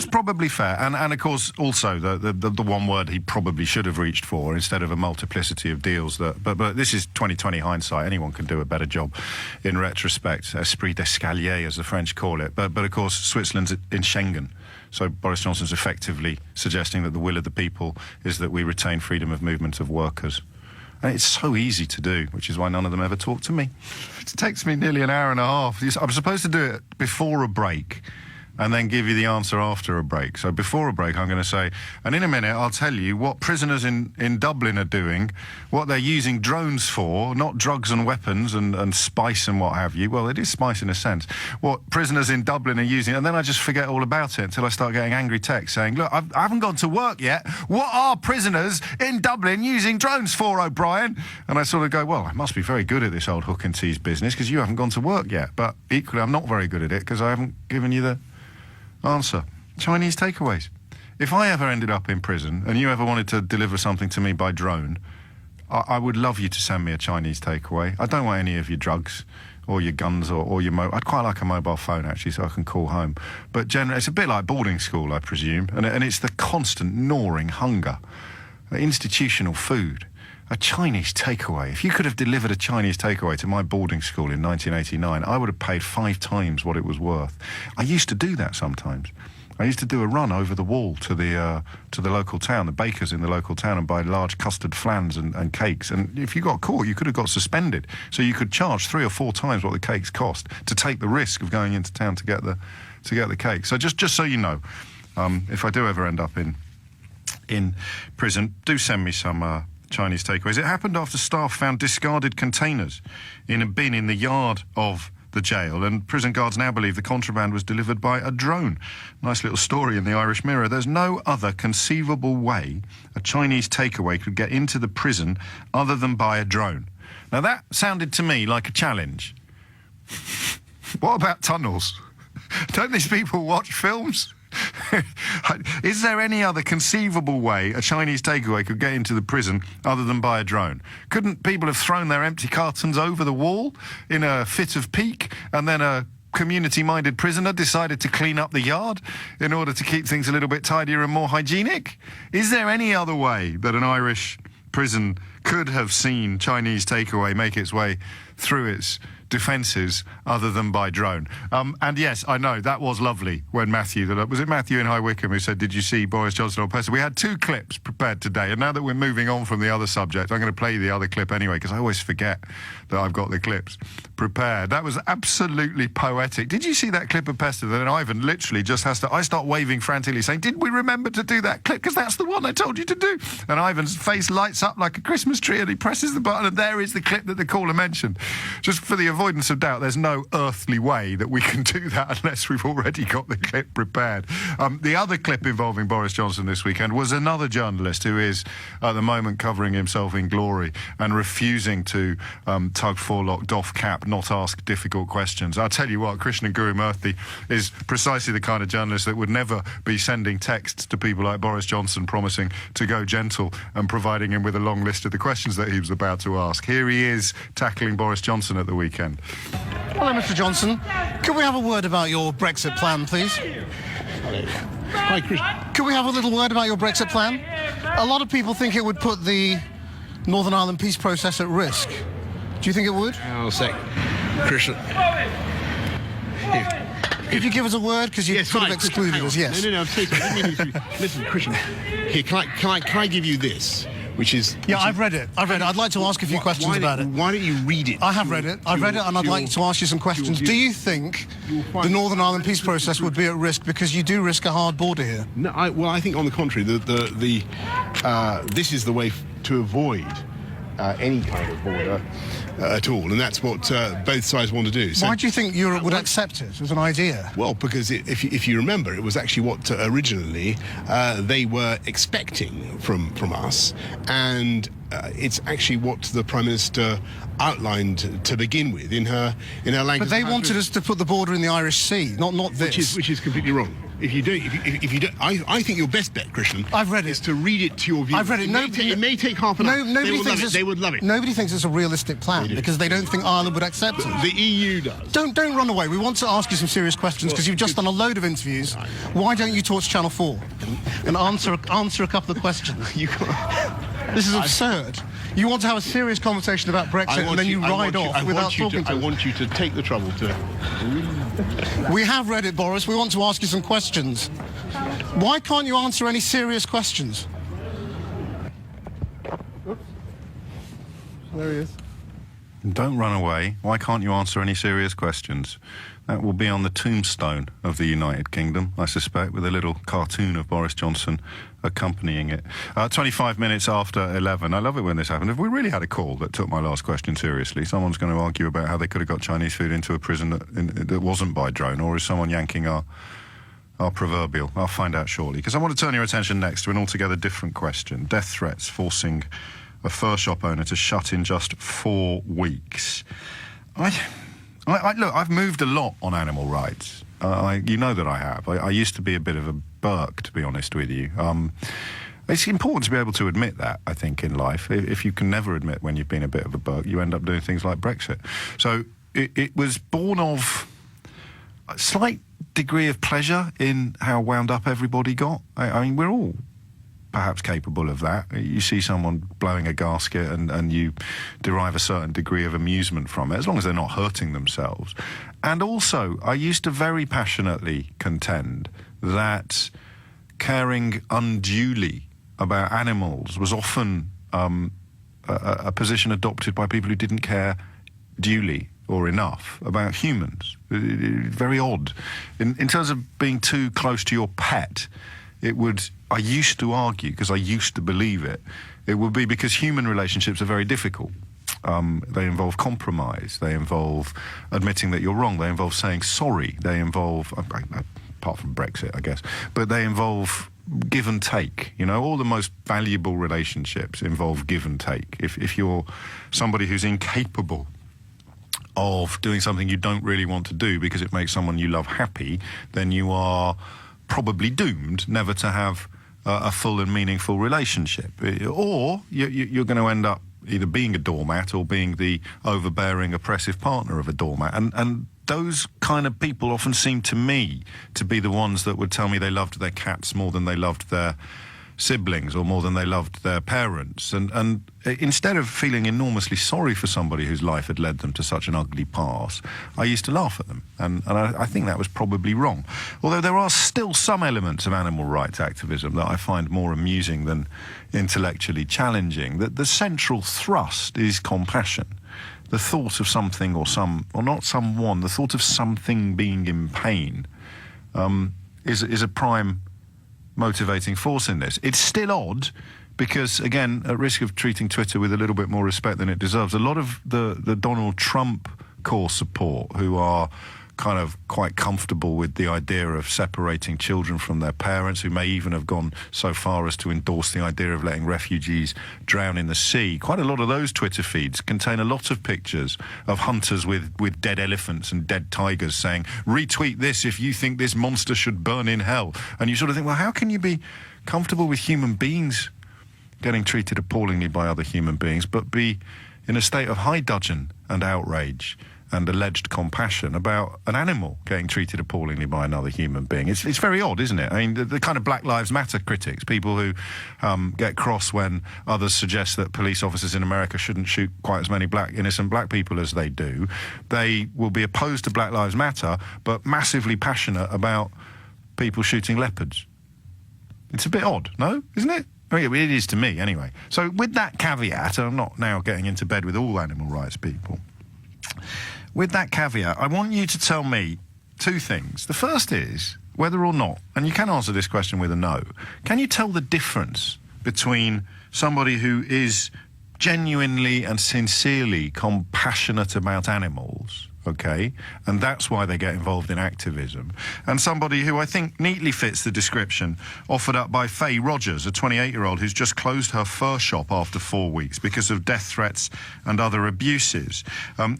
probably fair. And of course, also, the one word he probably should have reached for instead of a multiplicity of deals. But this is 2020 hindsight. Anyone can do a better job in retrospect. Esprit d'escalier, as the French call it. But of course, Switzerland's in Schengen. So Boris Johnson's effectively suggesting that the will of the people is that we retain freedom of movement of workers. And it's so easy to do, which is why none of them ever talk to me. It takes me nearly an hour and a half. I'm supposed to do it before a break and then give you the answer after a break. So before a break, I'm going to say, and in a minute, I'll tell you what prisoners in Dublin are doing, what they're using drones for, not drugs and weapons and spice and what have you. Well, it is spice in a sense. What prisoners in Dublin are using, and then I just forget all about it until I start getting angry texts saying, look, I haven't gone to work yet. What are prisoners in Dublin using drones for, O'Brien? And I sort of go, well, I must be very good at this old hook and tease business because you haven't gone to work yet. But equally, I'm not very good at it because I haven't given you the answer. Chinese takeaways. If I ever ended up in prison and you ever wanted to deliver something to me by drone, I would love you to send me a Chinese takeaway. I don't want any of your drugs or your guns or your I'd quite like a mobile phone, actually, so I can call home. But generally, it's a bit like boarding school, I presume, and it's the constant gnawing hunger, institutional food. A Chinese takeaway. If you could have delivered a Chinese takeaway to my boarding school in 1989, I would have paid 5 times what it was worth. I used to do that sometimes. I used to do a run over the wall to the local town, the bakers in the local town, and buy large custard flans and cakes. And if you got caught, you could have got suspended. So you could charge 3 or 4 times what the cakes cost to take the risk of going into town to get the cake. So just so you know, if I do ever end up in prison, do send me some Chinese takeaways. It happened after staff found discarded containers in a bin in the yard of the jail, and prison guards now believe the contraband was delivered by a drone. Nice little story in the Irish Mirror. There's no other conceivable way a Chinese takeaway could get into the prison other than by a drone. Now that sounded to me like a challenge. What about tunnels? Don't these people watch films? Is there any other conceivable way a Chinese takeaway could get into the prison other than by a drone? Couldn't people have thrown their empty cartons over the wall in a fit of pique, and then a community-minded prisoner decided to clean up the yard in order to keep things a little bit tidier and more hygienic? Is there any other way that an Irish prison could have seen Chinese takeaway make its way through its defences other than by drone? And yes, I know, that was lovely when was it Matthew in High Wycombe who said, did you see Boris Johnson on Pester? We had 2 clips prepared today, and now that we're moving on from the other subject, I'm going to play you the other clip anyway, because I always forget that I've got the clips prepared. That was absolutely poetic. Did you see that clip of Pester? Then Ivan literally just has to, I start waving frantically saying, did we remember to do that clip? Because that's the one I told you to do. And Ivan's face lights up like a Christmas Christmas tree, and he presses the button, and there is the clip that the caller mentioned. Just for the avoidance of doubt, there's no earthly way that we can do that unless we've already got the clip prepared. The other clip involving Boris Johnson this weekend was another journalist who is, at the moment, covering himself in glory and refusing to tug forelock, doff cap, not ask difficult questions. I'll tell you what, Krishnan Gurumurthy is precisely the kind of journalist that would never be sending texts to people like Boris Johnson promising to go gentle and providing him with a long list of the questions that he was about to ask. Here he is tackling Boris Johnson at the weekend. Hello, Mr. Johnson. Could we have a word about your Brexit plan, please? Hi, Chris. Could we have a little word about your Brexit plan? A lot of people think it would put the Northern Ireland peace process at risk. Do you think it would? I'll say, Chris. Could you give us a word? Because you sort of excluded us, yes. No, I'm saying, listen, Christian, here, can I give you this? Which is... Yeah, I've read it. I'd like to ask a few questions about it. Why don't you read it? I have read it. I've read it, and I'd like to ask you some questions. Do you think the Northern Ireland peace process would be at risk because you do risk a hard border here? No, I think on the contrary, this is the way to avoid any kind of border at all, and that's what both sides want to do. So, why do you think Europe would accept it as an idea? Well, because if you remember, it was actually what originally they were expecting from us, and it's actually what the Prime Minister outlined to begin with in her language. But they wanted us to put the border in the Irish Sea, not this. Which is completely wrong. If you don't, I think your best bet, Christian, I've read it, is to read it to your viewers. I've read it. It may take half an hour. They would love it. Nobody thinks it's a realistic plan because they don't think Ireland would accept it. The EU does. Don't run away. We want to ask you some serious questions because you've just done a load of interviews. Why don't you talk to Channel 4 and answer a couple of questions? This is absurd. You want to have a serious conversation about Brexit and then you ride off without talking to us. I want you to take the trouble to read. We have read it, Boris. We want to ask you some questions. Why can't you answer any serious questions? Oops. There he is. Don't run away. Why can't you answer any serious questions? That will be on the tombstone of the United Kingdom, I suspect, with a little cartoon of Boris Johnson accompanying it. 25 minutes after 11. I love it when this happened. If we really had a call that took my last question seriously, someone's going to argue about how they could have got Chinese food into a prison that wasn't by drone, or is someone yanking our proverbial? I'll find out shortly, because I want to turn your attention next to an altogether different question. Death threats forcing a fur shop owner to shut in just 4 weeks. Look, I've moved a lot on animal rights. You know that I have. I used to be a bit of a Burke, to be honest with you. It's important to be able to admit that, I think, in life. If you can never admit when you've been a bit of a Burke, you end up doing things like Brexit. So it was born of a slight degree of pleasure in how wound up everybody got. I mean, we're all perhaps capable of that. You see someone blowing a gasket and you derive a certain degree of amusement from it, as long as they're not hurting themselves. And also, I used to very passionately contend that caring unduly about animals was often a position adopted by people who didn't care duly or enough about humans. Very odd. In terms of being too close to your pet, I used to argue, because I used to believe it would be because human relationships are very difficult. They involve compromise. They involve admitting that you're wrong. They involve saying sorry. They involve, apart from Brexit, I guess, but they involve give and take. You know, all the most valuable relationships involve give and take. If you're somebody who's incapable of doing something you don't really want to do because it makes someone you love happy, then you are probably doomed never to have a full and meaningful relationship. Or you're going to end up either being a doormat or being the overbearing, oppressive partner of a doormat. And those kind of people often seem to me to be the ones that would tell me they loved their cats more than they loved their siblings or more than they loved their parents. And instead of feeling enormously sorry for somebody whose life had led them to such an ugly past, I used to laugh at them. And I think that was probably wrong. Although there are still some elements of animal rights activism that I find more amusing than intellectually challenging. That the central thrust is compassion. The thought of something the thought of something being in pain is a prime motivating force in this. It's still odd because, again, at risk of treating Twitter with a little bit more respect than it deserves, a lot of the Donald Trump core support, who are kind of quite comfortable with the idea of separating children from their parents, who may even have gone so far as to endorse the idea of letting refugees drown in the sea. Quite a lot of those Twitter feeds contain a lot of pictures of hunters with dead elephants and dead tigers saying, retweet this if you think this monster should burn in hell. And you sort of think, well, how can you be comfortable with human beings getting treated appallingly by other human beings, but be in a state of high dudgeon and outrage and alleged compassion about an animal getting treated appallingly by another human being? It's very odd, isn't it? I mean, the kind of Black Lives Matter critics, people who get cross when others suggest that police officers in America shouldn't shoot quite as many innocent black people as they do, they will be opposed to Black Lives Matter, but massively passionate about people shooting leopards. It's a bit odd, no? Isn't it? I mean, it is to me, anyway. So with that caveat, and I'm not now getting into bed with all animal rights people, with that caveat, I want you to tell me two things. The first is whether or not, and you can answer this question with a no, can you tell the difference between somebody who is genuinely and sincerely compassionate about animals, okay, and that's why they get involved in activism, and somebody who I think neatly fits the description offered up by Faye Rogers, a 28-year-old who's just closed her fur shop after 4 weeks because of death threats and other abuses.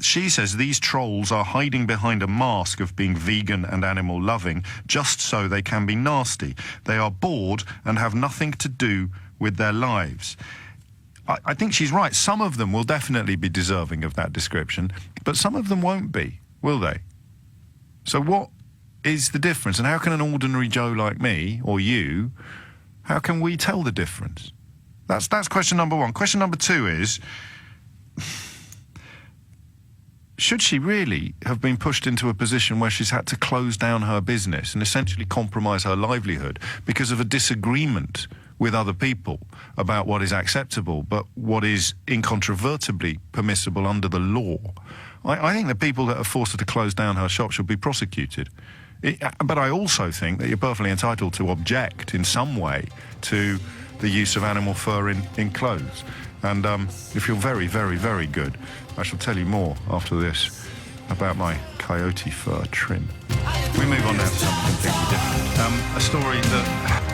She says these trolls are hiding behind a mask of being vegan and animal loving just so they can be nasty. They are bored and have nothing to do with their lives. I think she's right. Some of them will definitely be deserving of that description, but some of them won't be, will they? So what is the difference? And how can an ordinary Joe like me, or you, how can we tell the difference? That's question number one. Question number two is, should she really have been pushed into a position where she's had to close down her business and essentially compromise her livelihood because of a disagreement with other people about what is acceptable but what is incontrovertibly permissible under the law? I think the people that have forced her to close down her shop should be prosecuted. But I also think that you're perfectly entitled to object in some way to the use of animal fur in clothes. And if you're very, very, very good, I shall tell you more after this about my coyote fur trim. We move on now to something completely different. A story that